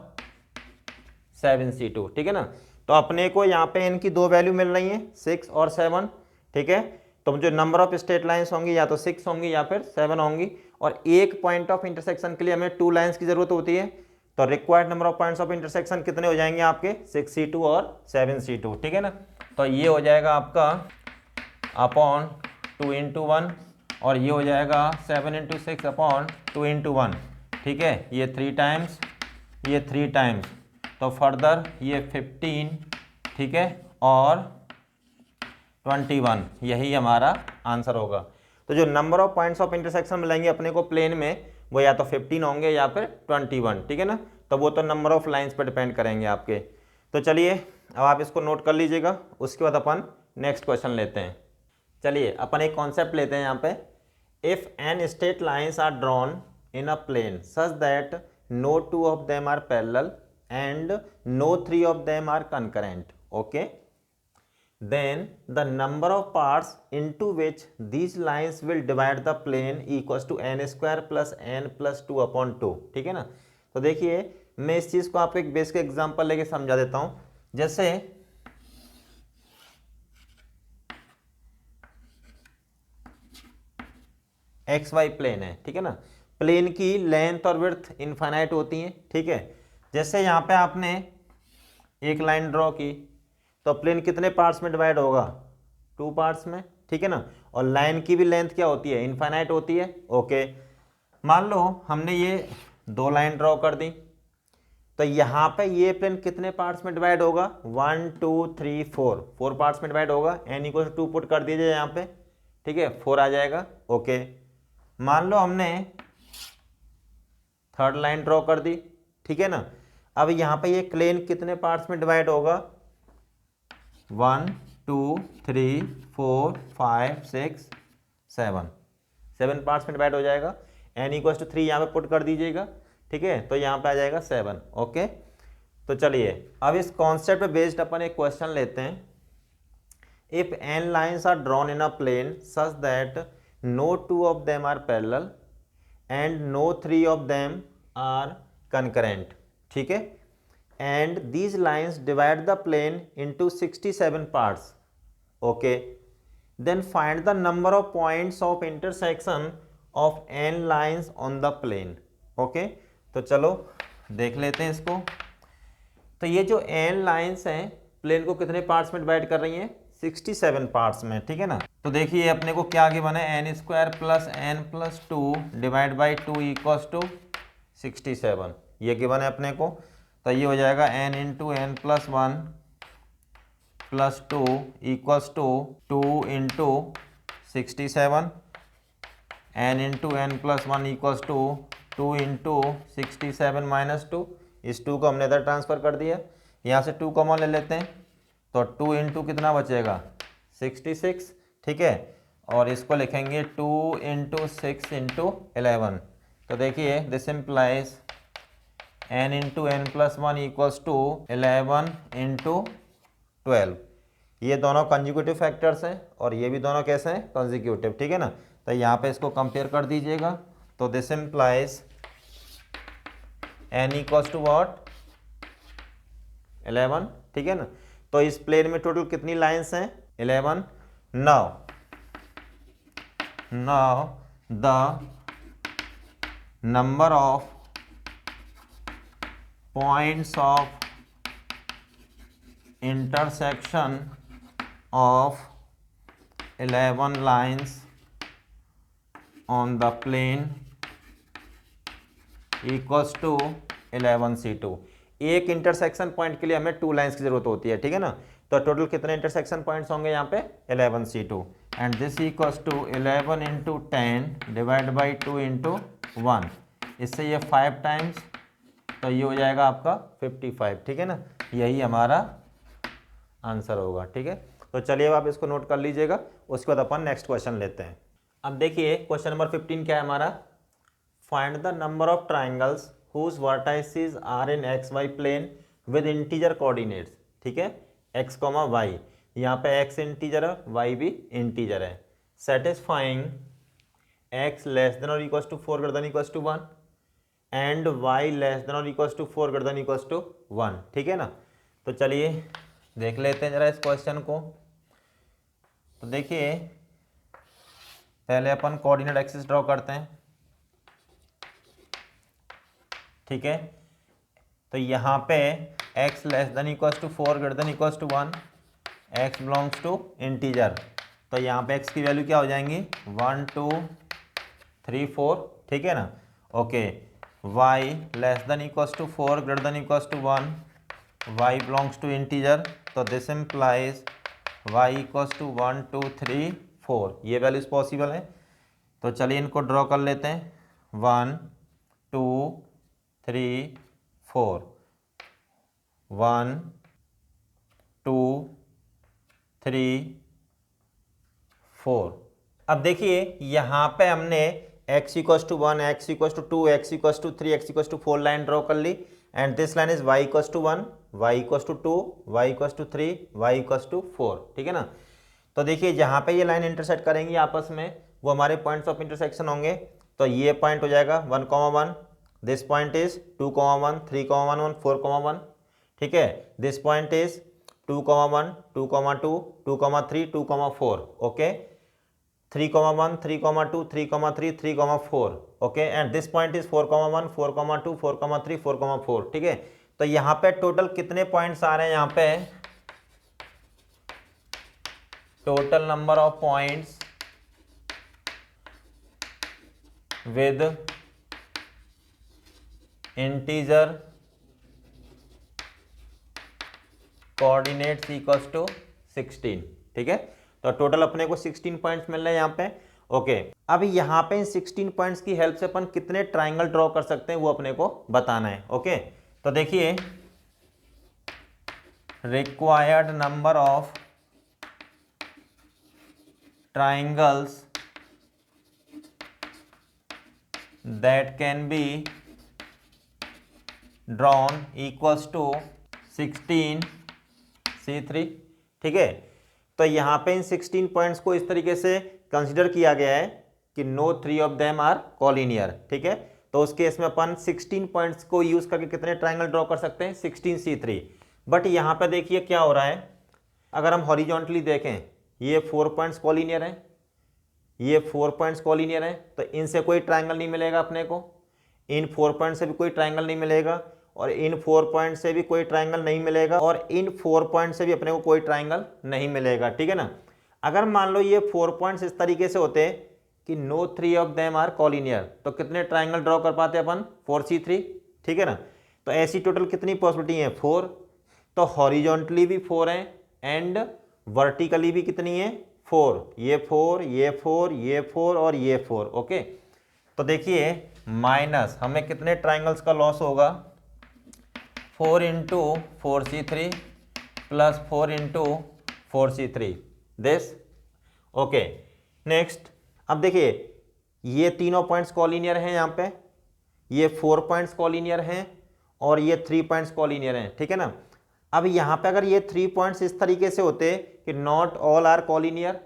7c2। ठीक है ना। तो अपने को यहाँ पे इनकी 2 वैल्यू मिल रही हैं 6 और 7। ठीक है। तो जो नंबर ऑफ स्ट्रेट लाइंस होंगी या तो 6 होंगी या फिर 7 होंगी और एक पॉइंट ऑफ इंटरसेक्शन के लिए हमें 2 लाइंस की जरूरत होती है। तो required number of points of intersection कितने हो जाएंगे आपके 6c2 और 7c2। ठीक है ना। तो ये हो जाएगा आपका अपॉन 2 इंटू 1 और ये हो जाएगा 7 इंटू 6 अपॉन 2 इंटू 1। ठीक है। ये 3 टाइम्स, ये 3 टाइम्स, तो फर्दर ये 15। ठीक है। और 21, यही हमारा आंसर होगा। तो जो number of points of intersection मिलेंगे अपने को प्लेन में वो या तो 15 होंगे या फिर 21। ठीक है ना। तो वो तो नंबर ऑफ लाइंस पर डिपेंड करेंगे आपके। तो चलिए अब आप इसको नोट कर लीजिएगा, उसके बाद अपन नेक्स्ट क्वेश्चन लेते हैं। चलिए अपन एक कॉन्सेप्ट लेते हैं यहाँ पे। If n straight lines are drawn in a plane such that no 2 of them are parallel and no 3 of them are concurrent, okay, then the number of parts into which these lines will divide the plane equals to n² plus n plus 2 upon 2। ठीक है ना। तो देखिए मैं इस चीज़ को आपको एक बेसिक एग्जांपल लेके समझा देता हूँ। जैसे XY प्लेन है। ठीक है ना। प्लेन की लेंथ और विड्थ इनफाइनाइट होती हैं। ठीक है। जैसे यहाँ पे आपने एक लाइन ड्रॉ की तो प्लेन कितने पार्ट्स में डिवाइड होगा 2 पार्ट्स में। ठीक है ना। और लाइन की भी लेंथ क्या होती है इनफाइनाइट होती है। ओके। मान लो हमने ये 2 लाइन ड्रॉ कर दी तो यहाँ पे ये प्लेन कितने पार्ट्स में डिवाइड होगा 1 2 3 4 पार्ट्स में डिवाइड होगा। n इक्वल 2 पुट कर दीजिए यहाँ पे। ठीक है। 4 आ जाएगा। ओके। मान लो हमने 3rd लाइन ड्रॉ कर दी। ठीक है ना। अब यहाँ पे ये प्लेन कितने पार्ट्स में डिवाइड होगा 1 2 3 4 5 6 7 पार्ट्स में डिवाइड हो जाएगा। n इक्वल टू 3 यहाँ पे पुट कर दीजिएगा। ठीक है। तो यहाँ पे आ जाएगा 7। ओके। तो चलिए अब इस कॉन्सेप्ट पे बेस्ड अपन एक क्वेश्चन लेते हैं। If n lines are drawn in a plane such that no 2 of them are parallel and no 3 of them are concurrent। ठीक है। and these lines divide the plane into 67 parts। okay, then find the number of points of intersection of n lines on the plane। okay, तो चलो देख लेते हैं इसको। तो ये जो n लाइन्स हैं प्लेन को कितने पार्ट्स में डिवाइड कर रही हैं 67 पार्ट्स में। ठीक है ना। तो देखिए अपने को क्या आगे बना है n² plus n plus 2 divide by 2 equals to 67। ये गिवन है अपने को। तो ये हो जाएगा n into N plus one plus two equals to 2 into 67, n into N plus one equals to 2 into 67 minus 2। इस 2 को हमने इधर ट्रांसफ़र कर दिया, यहाँ से 2 कॉमन ले लेते हैं, तो 2 इंटू कितना बचेगा 66, ठीक है। और इसको लिखेंगे 2 इंटू 6 इंटू 11। तो देखिए this implies n into N plus one equals to 11 into 12। ये दोनों कंजिक्यूटिव फैक्टर्स हैं और ये भी दोनों कैसे हैं कंजिक्यूटिव, ठीक है ना। तो यहाँ पे इसको कंपेयर कर दीजिएगा, तो this implies n equals to what 11, ठीक है ना। तो इस प्लेन में टोटल कितनी लाइंस हैं 11। Now the number of points of intersection of 11 lines on the plane equals to 11c2। एक इंटरसेक्शन पॉइंट के लिए हमें 2 लाइंस की जरूरत होती है, ठीक है ना। तो टोटल कितने इंटरसेक्शन पॉइंट्स होंगे यहाँ पे 11c2, and this equals to 11 into 10 divide by 2 into 1। इससे ये 5 टाइम्स, तो ये हो जाएगा आपका 55, ठीक है ना। यही हमारा आंसर होगा, ठीक है। तो चलिए अब आप इसको नोट कर लीजिएगा, उसके बाद अपन नेक्स्ट क्वेश्चन लेते हैं। अब देखिए क्वेश्चन नंबर 15 क्या है हमारा, find the number of triangles whose vertices are in X Y plane with integer coordinates, ठीक है, एक्स कॉमा वाई। यहाँ पे एक्स इंटीजर है, वाई भी इंटीजर है, सेटिस्फाइंग एक्स लेस देन और equals to 4 greater than equals to 1 and Y less than और equals to 4 greater than equals to 1, ठीक है ना। तो चलिए देख लेते हैं जरा इस क्वेश्चन को। तो देखिए पहले अपन कोऑर्डिनेट एक्सिस ड्रॉ करते हैं, ठीक है। तो यहाँ पे x less than equals to 4 greater than equals to 1, x belongs to integer, तो यहाँ पे x की वैल्यू क्या हो जाएंगी 1 2 3 4, ठीक है ना। Okay, y less than equals to 4 greater than equals to 1, y belongs to integer, तो this implies y equals to 1 2 3 4। ये वैल्यूज पॉसिबल है, तो चलिए इनको ड्रॉ कर लेते हैं। 1 2 3 4, 1 2 3 4। अब देखिए यहाँ पे हमने x equals to 1, x equals to 2, x equals to 3, x equals to 4 line draw कर ली, and this line is y equals to 1, y equals to 2, y equals to 3, y equals to 4, ठीक है ना। तो देखिए जहाँ पे ये लाइन इंटरसेक्ट करेंगी आपस में, वो हमारे पॉइंट्स ऑफ इंटरसेक्शन होंगे। तो ये पॉइंट हो जाएगा 1,1, दिस पॉइंट इज 2,1, 3,1, 4,1, ठीक है। This point is 2,1, 2,2, 2,3, 2,4, okay, 3,1, 3,2, 3,3, 3,4, okay, and this point is 4,1, 4,2, 4,3, 4,4, ठीक है। तो यहाँ पे टोटल कितने पॉइंट्स आ रहे हैं, यहाँ पे total number of points with integer coordinates equals to 16, ठीक है। तो टोटल अपने को 16 पॉइंट्स मिल रहे हैं यहाँ पे, ओके। अब यहाँ पे इन 16 पॉइंट्स की हेल्प से अपन कितने ट्राइंगल ड्रॉ कर सकते हैं वो अपने को बताना है, ओके। तो देखिए required number of triangles that can be drawn equals to 16c3, ठीक है। तो यहाँ पे इन 16 पॉइंट्स को इस तरीके से कंसिडर किया गया है कि no 3 of them are collinear, ठीक है। तो उस केस में अपन 16 पॉइंट्स को यूज करके कितने ट्राइंगल ड्रॉ कर सकते हैं 16c3। बट यहाँ पे देखिए क्या हो रहा है, अगर हम हॉरिजॉन्टली देखें ये 4 पॉइंट्स कॉलिनियर हैं, ये 4 पॉइंट्स कॉलिनियर हैं, तो इनसे कोई ट्राइंगल नहीं मिलेगा अपने को, इन 4 पॉइंट से भी कोई ट्राइंगल नहीं मिलेगा, और इन 4 पॉइंट से भी कोई ट्राइंगल नहीं मिलेगा, और इन 4 पॉइंट से भी अपने को कोई ट्राइंगल नहीं मिलेगा, ठीक है ना। अगर मान लो ये 4 पॉइंट्स इस तरीके से होते कि no 3 of them are collinear, तो कितने ट्राइंगल ड्रॉ कर पाते अपन 4c3, ठीक है ना। तो ऐसी टोटल कितनी पॉसिबिलिटी है? 4। तो हॉरिजॉन्टली भी 4 है एंड वर्टिकली भी कितनी है? 4। ये 4, ये 4, ये 4 और ये 4। ओके, तो देखिए माइनस हमें कितने ट्राइंगल्स का लॉस होगा? 4 into 4c3 plus 4 into 4c3 this. Okay, next अब देखिए ये तीनों पॉइंट्स कॉलिनियर हैं, यहाँ पे ये 4 पॉइंट्स कॉलिनियर हैं और ये 3 पॉइंट्स कॉलिनियर हैं, ठीक है ना। अब यहाँ पे अगर ये 3 पॉइंट्स इस तरीके से होते कि नॉट ऑल आर कॉलिनियर,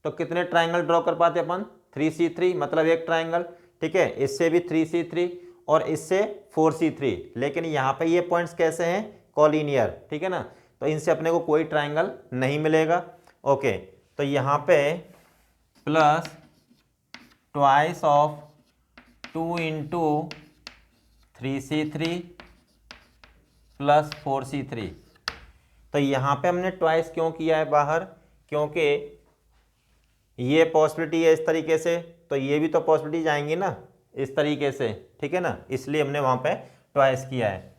तो कितने ट्राइंगल ड्रॉ कर पाते अपन? 3c3, मतलब एक ट्राइंगल, ठीक है। इससे भी 3c3 और इससे 4c3, लेकिन यहाँ पे ये पॉइंट्स कैसे हैं? कॉलिनियर, ठीक है ना। तो इनसे अपने को कोई ट्राइंगल नहीं मिलेगा। ओके, तो यहाँ पे plus twice of 2 into 3c3 plus 4c3। तो यहाँ पे हमने ट्वाइस क्यों किया है बाहर? क्योंकि ये पॉसिबिलिटी है इस तरीके से, तो ये भी तो पॉसिबिलिटी जाएंगी ना इस तरीके से, ठीक है ना, इसलिए हमने वहाँ पे ट्वाइस किया है।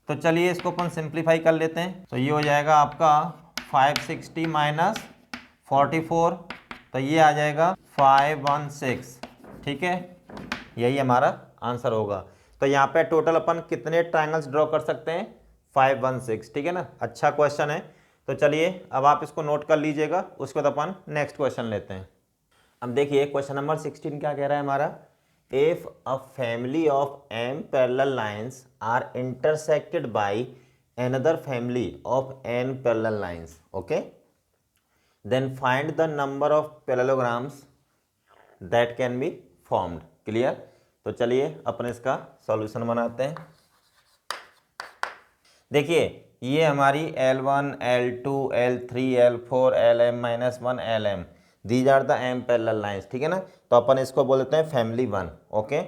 तो चलिए इसको अपन सिंप्लीफाई कर लेते हैं। तो ये हो जाएगा आपका 560 माइनस 44, तो ये आ जाएगा 516, ठीक है। यही हमारा आंसर होगा। तो यहाँ पे टोटल अपन कितने ट्रायंगल्स ड्रॉ कर सकते हैं? 516, ठीक है ना। अच्छा क्वेश्चन है। तो चलिए अब आप इसको नोट कर लीजिएगा, उसके बाद अपन नेक्स्ट क्वेश्चन लेते हैं। अब देखिए क्वेश्चन नंबर 16 क्या कह रहा है हमारा? If a family of m parallel lines are intersected by another family of n parallel lines, okay, then find the number of parallelograms that can be formed. Clear? तो चलिए अपन इसका सॉल्यूशन बनाते हैं। देखिए ये हमारी L1, L2, L3, L4, Lm-1 Lm, these are the m parallel lines, ठीक है ना। तो अपन इसको बोल देते हैं family 1, okay.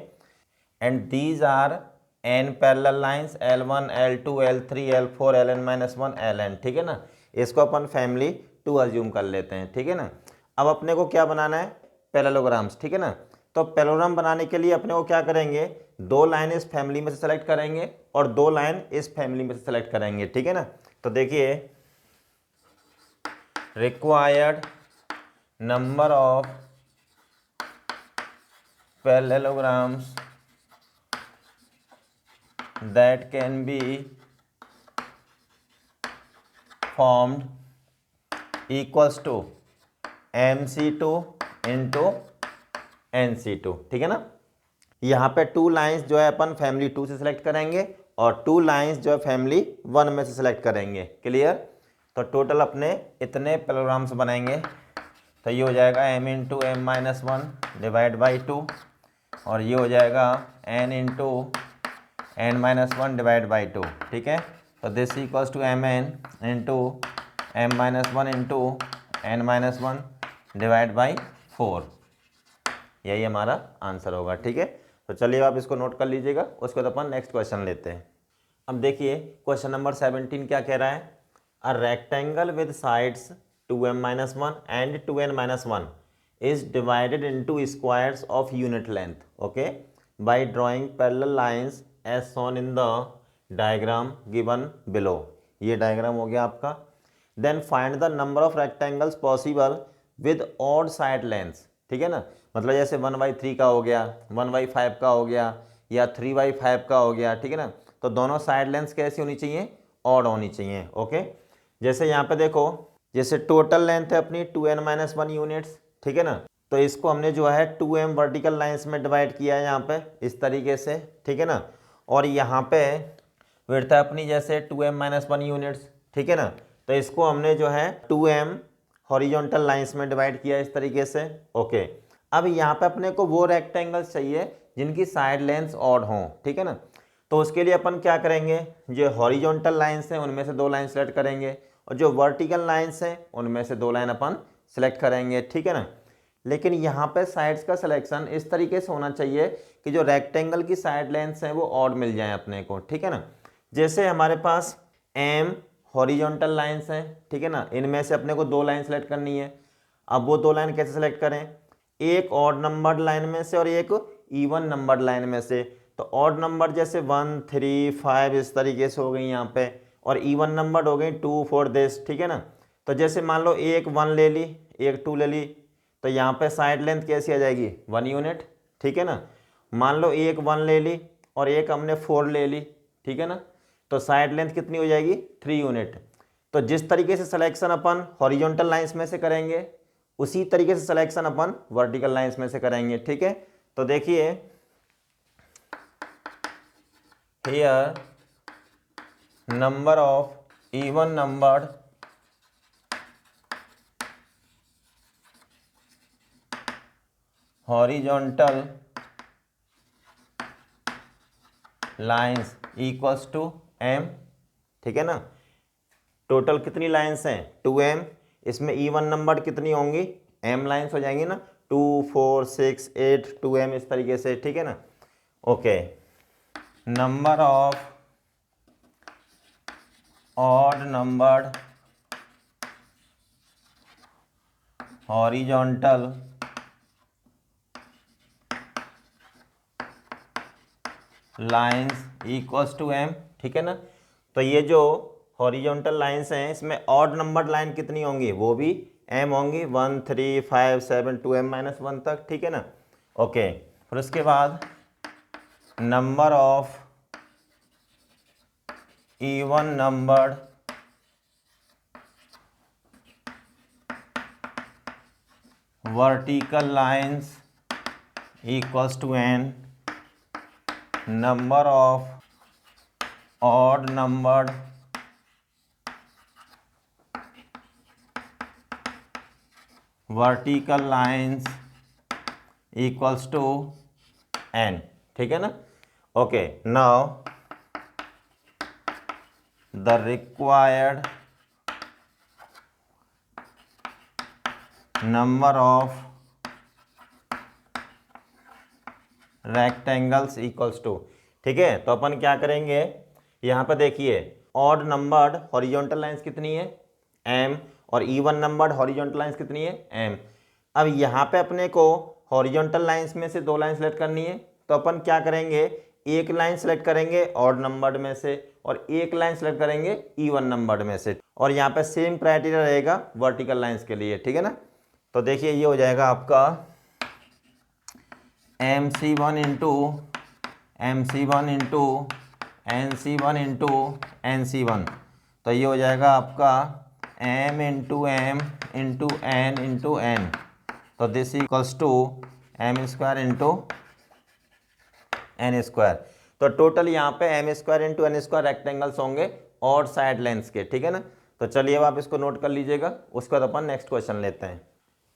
And these are n parallel lines L1, L2, L3, L4, Ln-1 Ln, ठीक है ना। इसको अपन फैमिली 2 अज्यूम कर लेते हैं, ठीक है ना। अब अपने को क्या बनाना है? पैरेललोग्राम्स, ठीक है ना। तो पैरेललोग्राम बनाने के लिए अपने को क्या करेंगे? 2 लाइन इस फैमिली में से सेलेक्ट करेंगे और 2 लाइन इस फैमिली में से सेलेक्ट करेंगे, ठीक है ना। तो देखिए required number of parallelograms that can be formed equals to mc2 into nc2, ठीक है ना। यहाँ पे 2 लाइंस जो है अपन फैमिली 2 से सिलेक्ट करेंगे और 2 लाइंस जो है फैमिली 1 में से सिलेक्ट करेंगे। क्लियर? तो टोटल अपने इतने पैरेललोग्राम्स बनाएंगे। तो ये हो जाएगा m into m-1 divide by 2 और ये हो जाएगा n into n-1 divide by 2, ठीक है। तो this equals to mn into m-1 into n-1 divide बाई 4, यही हमारा आंसर होगा, ठीक है। तो चलिए आप इसको नोट कर लीजिएगा, उसके बाद अपन नेक्स्ट क्वेश्चन लेते हैं। अब देखिए क्वेश्चन नंबर 17 क्या कह रहा है? A rectangle with sides 2m-1 and 2n-1 is divided into squares of unit length, okay, by drawing parallel lines as shown in the diagram given below. ये डायग्राम हो गया आपका। Then find the number of rectangles possible with odd side lengths, ठीक है ना। मतलब जैसे 1/3 का हो गया, 1/5 का हो गया या 3/5 का हो गया, ठीक है ना। तो दोनों साइड लेंथ्स कैसी होनी चाहिए? ऑड होनी चाहिए, ओके। जैसे यहाँ पे देखो, जैसे टोटल लेंथ है अपनी 2n-1 यूनिट्स, ठीक है ना। तो इसको हमने जो है 2m वर्टिकल लाइंस में डिवाइड किया है यहाँ पे इस तरीके से, ठीक है ना। और यहाँ पे विड्थ है अपनी जैसे 2m-1 यूनिट्स, ठीक है ना। तो इसको हमने जो है 2m हॉरिजॉन्टल लाइंस में डिवाइड किया इस तरीके से, ओके। अब यहाँ पे अपने को वो रेक्टेंगल्स चाहिए जिनकी साइड लेंथ्स ऑड हों, ठीक है ना। तो उसके लिए अपन क्या करेंगे? जो हॉरिजॉन्टल लाइंस हैं उनमें से 2 लाइन सेलेक्ट करेंगे और जो वर्टिकल लाइंस हैं उनमें से 2 लाइन अपन सेलेक्ट करेंगे, ठीक है ना। लेकिन यहाँ पे साइड्स का सिलेक्शन इस तरीके से होना चाहिए कि जो रेक्टेंगल की साइड लेंथ्स हैं वो ऑड मिल जाएं अपने को, ठीक है ना। जैसे हमारे पास m हॉरिजॉन्टल लाइंस हैं, ठीक है ना, इनमें से अपने को 2 लाइन सेलेक्ट करनी है। अब वो 2 लाइन कैसे सेलेक्ट करें? एक ऑड नंबर्ड लाइन में से और एक इवन नंबर्ड लाइन में से। तो ऑड नंबर जैसे 1 3 5 इस तरीके से हो गई यहाँ पे, और इवन नंबर हो गई 2 4 दिस, ठीक है ना। तो जैसे मान लो एक 1 ले ली, एक 2 ले ली, तो यहाँ पे साइड लेंथ कैसी आ जाएगी 1 यूनिट, ठीक है ना। मान लो एक 1 ले ली और एक हमने 4 ले ली, ठीक है ना, तो साइड लेंथ कितनी हो जाएगी 3 यूनिट। तो जिस तरीके से सिलेक्शन अपन हॉरिजॉन्टल लाइंस में से करेंगे उसी तरीके से सिलेक्शन अपन वर्टिकल लाइंस में से करेंगे, ठीक है। तो देखिए here number of even numbered horizontal lines equals to m, ठीक है ना। टोटल कितनी लाइंस हैं 2m, इसमें इवन नंबर कितनी होंगी m लाइंस हो जाएंगी ना, 2 4 6 8 2m इस तरीके से, ठीक है ना। Okay, number of odd numbered horizontal lines equals to m, ठीक है ना। तो ये जो हॉरिजॉन्टल लाइंस हैं इसमें ऑड नंबर्ड लाइन कितनी होंगी, वो भी m होंगी, 1 3 5 7 2m-1 तक, ठीक है ना। ओके, फिर उसके बाद number of even numbered vertical lines equals to n, number of odd numbered vertical lines equals to n, ठीक है ना। Okay, now the required number of rectangles equals to, ठीक है। तो अपन क्या करेंगे, यहाँ पे देखिए ऑड नंबर्ड हॉरिजॉन्टल लाइंस कितनी है m, और इवन नंबर्ड हॉरिजॉन्टल लाइंस कितनी है m। अब यहाँ पे अपने को हॉरिजॉन्टल लाइंस में से 2 लाइन सेलेक्ट करनी है, तो अपन क्या करेंगे, एक लाइन सेलेक्ट करेंगे ऑड नंबर्ड में से और एक लाइन सेलेक्ट करेंगे इवन नंबर्ड में से, और यहाँ पे सेम क्राइटेरिया रहेगा वर्टिकल लाइंस के लिए, ठीक है ना। तो देखिए ये हो जाएगा आपका MC1 into MC1 into NC1 into NC1, तो ये हो जाएगा आपका M into M into N into N, तो this equals to M square into N square. तो टोटल यहाँ पे M square into N square rectangles होंगे ऑड साइड लेंथ्स के, ठीक है ना। तो चलिए अब आप इसको नोट कर लीजिएगा, उसके बाद अपन नेक्स्ट क्वेश्चन लेते हैं।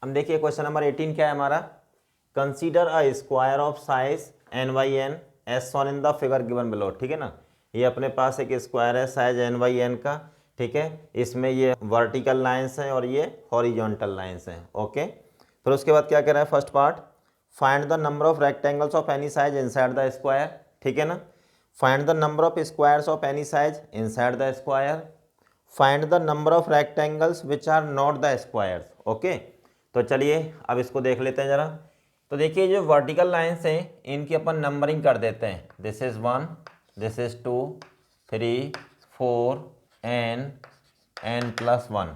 अब देखिए क्वेश्चन नंबर 18 क्या है हमारा, consider a square of size n/n as shown in the figure given below, ठीक है ना। ये अपने पास एक स्क्वायर है साइज n/n का, ठीक है। इसमें ये वर्टिकल लाइंस हैं और ये हॉरिजॉन्टल लाइंस हैं, ओके। फिर उसके बाद क्या कह रहा है, first part find the number of rectangles of any size inside the square, ठीक है ना। Find the number of squares of any size inside the square, find the number of rectangles which are not the squares, okay. तो चलिए अब इसको देख लेते हैं ज़रा। तो देखिए जो वर्टिकल लाइंस हैं इनकी अपन नंबरिंग कर देते हैं, this is 1, this is 2 3 4 n+1,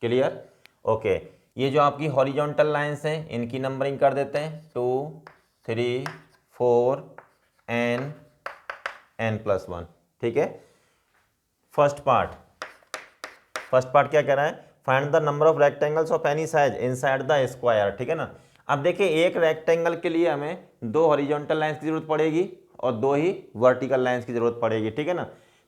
clear, okay. ये जो आपकी हॉरिजॉन्टल लाइंस हैं इनकी नंबरिंग कर देते हैं 2 3 4 n+1, ठीक है। फर्स्ट पार्ट क्या कह रहा है, find the number of rectangles of any size inside the square, ठीक है ना। अब देखिए एक रेक्टेंगल के लिए हमें 2 हॉरिजॉन्टल लाइंस की जरूरत पड़ेगी और 2 ही वर्टिकल लाइंस की जरूरत पड़ेगी, ठीक है ना।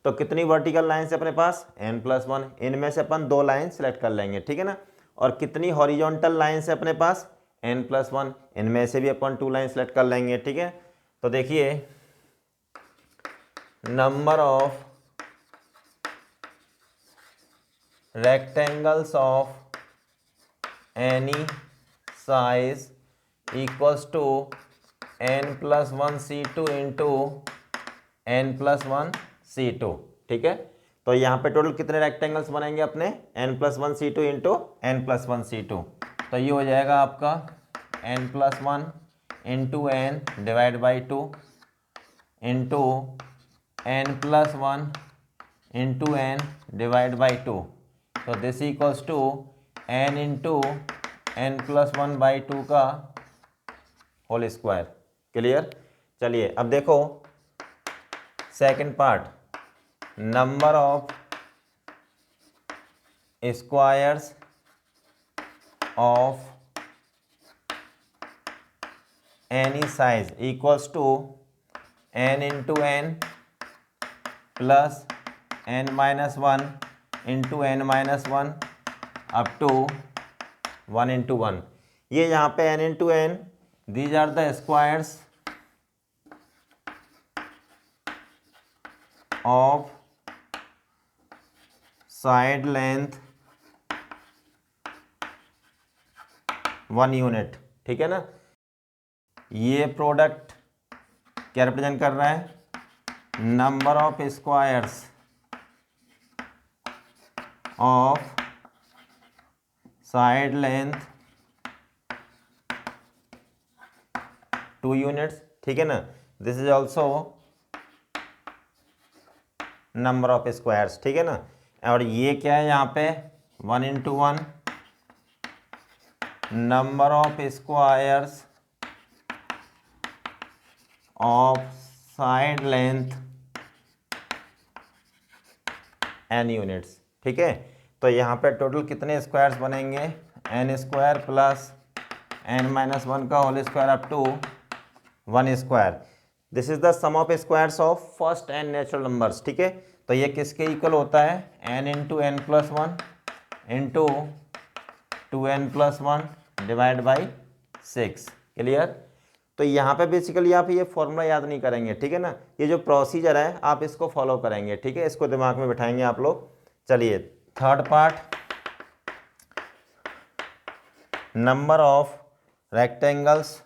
तो कितनी वर्टिकल लाइंस है अपने पास n+1, इनमें से अपन 2 लाइन सेलेक्ट कर लेंगे, ठीक है ना। और कितनी हॉरिजॉन्टल लाइंस है अपने पास n+1, इनमें से भी अपन 2 लाइन सेलेक्ट कर लेंगे, ठीक है। तो देखिए number of rectangles of any size equals to n+1C2 into n+1C2, ठीक है। तो यहाँ पे टोटल कितने रेक्टेंगल्स बनेंगे अपने n+1C2 इंटू n+1C2, तो ये हो जाएगा आपका n+1 into n divide by 2 into N plus one into N divide by two. तो this equals to N into N plus one by two का होल स्क्वायर। क्लियर। चलिए अब देखो second part, number of squares of any size equals to N into N plus N minus one into N minus one up to one into one. ये यहाँ पे N into N, these are the squares of side length 1 unit. ठीक है ना। ये product क्या represent कर रहा है, number of squares of side length 2 units. ठीक है ना। This is also number of squares. ठीक है ना। और ये क्या है यहाँ पे 1 into one, number of squares of side length n units. ठीक है। तो यहाँ पे टोटल कितने स्क्वायर्स बनेंगे, n square plus n minus one का whole square up to 1 square. This is the sum of squares of first n natural numbers. ठीक है। तो ये किसके इक्वल होता है, n into N plus one into 2n plus one divide by 6। Clear. तो यहाँ पे बेसिकली आप ये फॉर्मूला याद नहीं करेंगे। ठीक है ना। ये जो प्रोसीजर है आप इसको फॉलो करेंगे। ठीक है। इसको दिमाग में बिठाएंगे आप लोग। चलिए third part, number of rectangles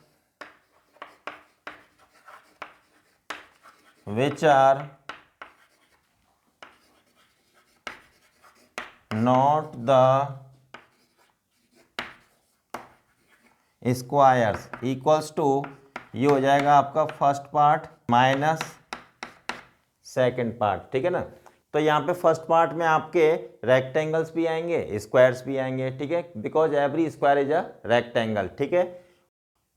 which are not the squares equals to, ये हो जाएगा आपका first part minus second part. ठीक है ना। तो यहाँ पे फर्स्ट पार्ट में आपके रेक्टेंगल्स भी आएंगे, स्क्वायर्स भी आएंगे। ठीक है। Because every square is a rectangle. ठीक है।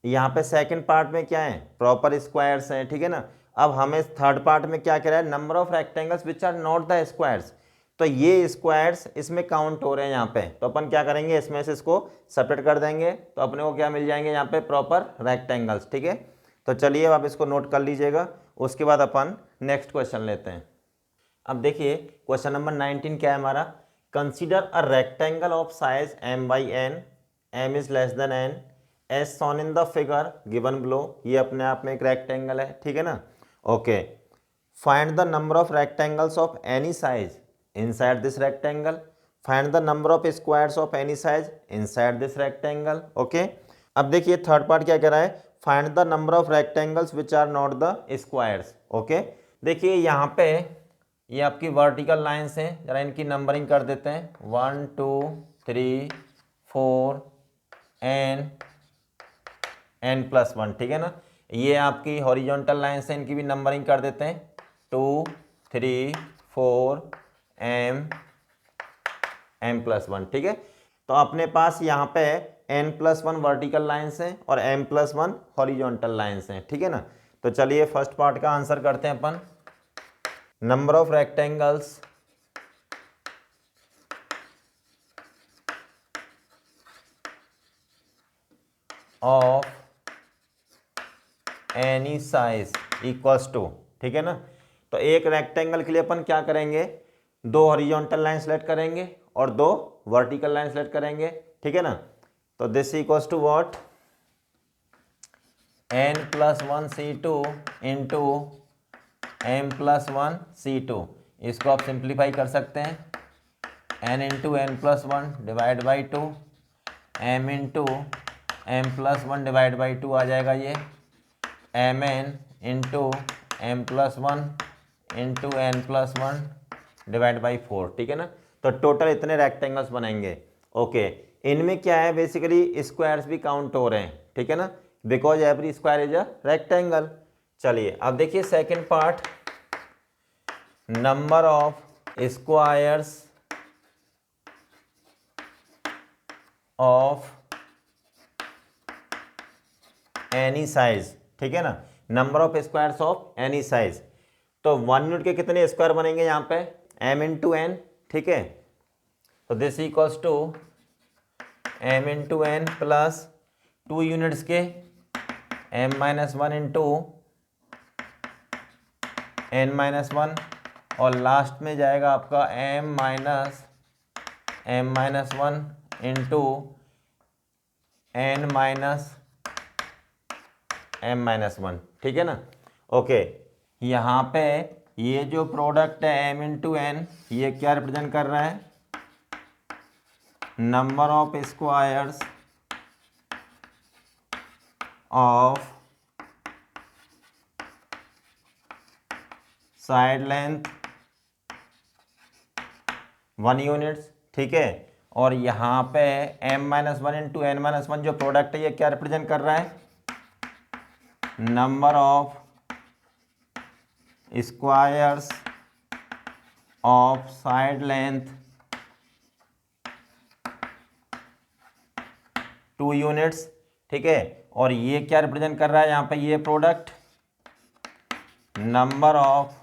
यहाँ पे सेकंड पार्ट में क्या है, प्रॉपर स्क्वायर्स हैं। ठीक है ना। अब हमें थर्ड पार्ट में क्या कह रहा है, number of rectangles which are not the squares. तो ये स्क्वायर्स इसमें काउंट हो रहे हैं यहाँ पे। तो अपन क्या करेंगे, इसमें से इसको सेपरेट कर देंगे तो अपने को क्या मिल जाएंगे यहाँ पे, प्रॉपर रेक्टेंगल्स। ठीक है। तो चलिए अब आप इसको नोट कर लीजिएगा। उसके बाद अपन नेक्स्ट क्वेश्चन लेते हैं। अब देखिए क्वेश्चन नंबर 19 क्या है हमारा, consider a rectangle of size m by n, m is less than n as shown in the figure given below. ये अपने आप में एक रेक्टेंगल है। ठीक है ना। Okay. Find the number of rectangles of any size inside this rectangle. Find the number of squares of any size inside this rectangle. Okay. अब देखिए थर्ड पार्ट क्या कह रहा है, find the number of rectangles which are not the squares. Okay. देखिए यहाँ पे ये आपकी वर्टिकल लाइन्स हैं, जरा इनकी नंबरिंग कर देते हैं, 1 2 3 4 n प्लस वन। ठीक है ना। ये आपकी हॉरिजॉन्टल लाइन्स हैं, इनकी भी नंबरिंग कर देते हैं, 2 3 4 m प्लस वन। ठीक है। तो अपने पास यहाँ पे n plus one vertical lines हैं और m plus one horizontal lines हैं। ठीक है ना। तो चलिए फर्स्ट पार्ट का आंसर करते हैं अपन। Number of rectangles of any size equals to. ठीक है ना। तो एक रेक्टेंगल के लिए अपन क्या करेंगे, दो हॉरिजॉन्टल लाइन सेलेक्ट करेंगे और दो वर्टिकल लाइन सेलेक्ट करेंगे। ठीक है ना। तो this equals to what, n plus one C two into M plus one C two. इसको आप सिंप्लीफाई कर सकते हैं, n into N plus one divide by two, m into M plus one divide by two आ जाएगा ये, M N into M plus one into N plus one divide by four. ठीक है ना। तो टोटल इतने रेक्टेंगल्स बनेंगे। Okay. इनमें क्या है, बेसिकली स्क्वायर्स भी काउंट हो रहे हैं। ठीक है ना। Because every square is a rectangle. चलिए अब देखिए second part, number of squares of any size, ठीक है ना, number of squares of any size. तो 1 यूनिट के कितने स्क्वायर बनेंगे यहाँ पे, m इंटू एन, ठीक है। तो this equals to m into N plus 2 units के m minus 1 into n minus 1, और लास्ट में जाएगा आपका m minus 1 into n minus m minus 1, ठीक है ना। ओके, यहाँ पे ये जो प्रोडक्ट है m इंटू एन, ये क्या रिप्रेजेंट कर रहा है, number of squares of side length 1 units, ठीक है। और यहाँ पे m minus 1 into N minus 1 जो प्रोडक्ट है, ये क्या रिप्रेजेंट कर रहा है, number of squares of side length 2 units, ठीक है। और ये क्या रिप्रेजेंट कर रहा है यहाँ पे, ये product number of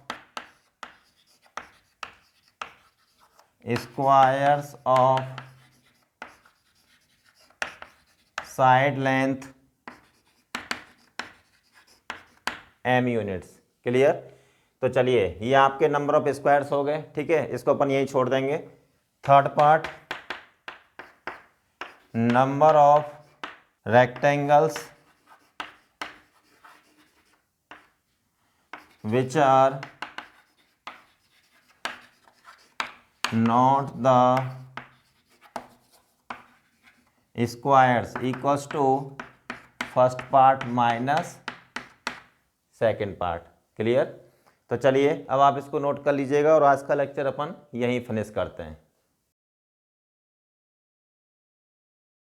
squares of side length m units. Clear. तो चलिए ये आपके नंबर ऑफ स्क्वायर्स हो गए, ठीक है, इसको अपन यही छोड़ देंगे। Third part, number of rectangles which are not the squares equals to first part minus second part. Clear. तो चलिए अब आप इसको नोट कर लीजिएगा और आज का लेक्चर अपन यहीं फिनिश करते हैं।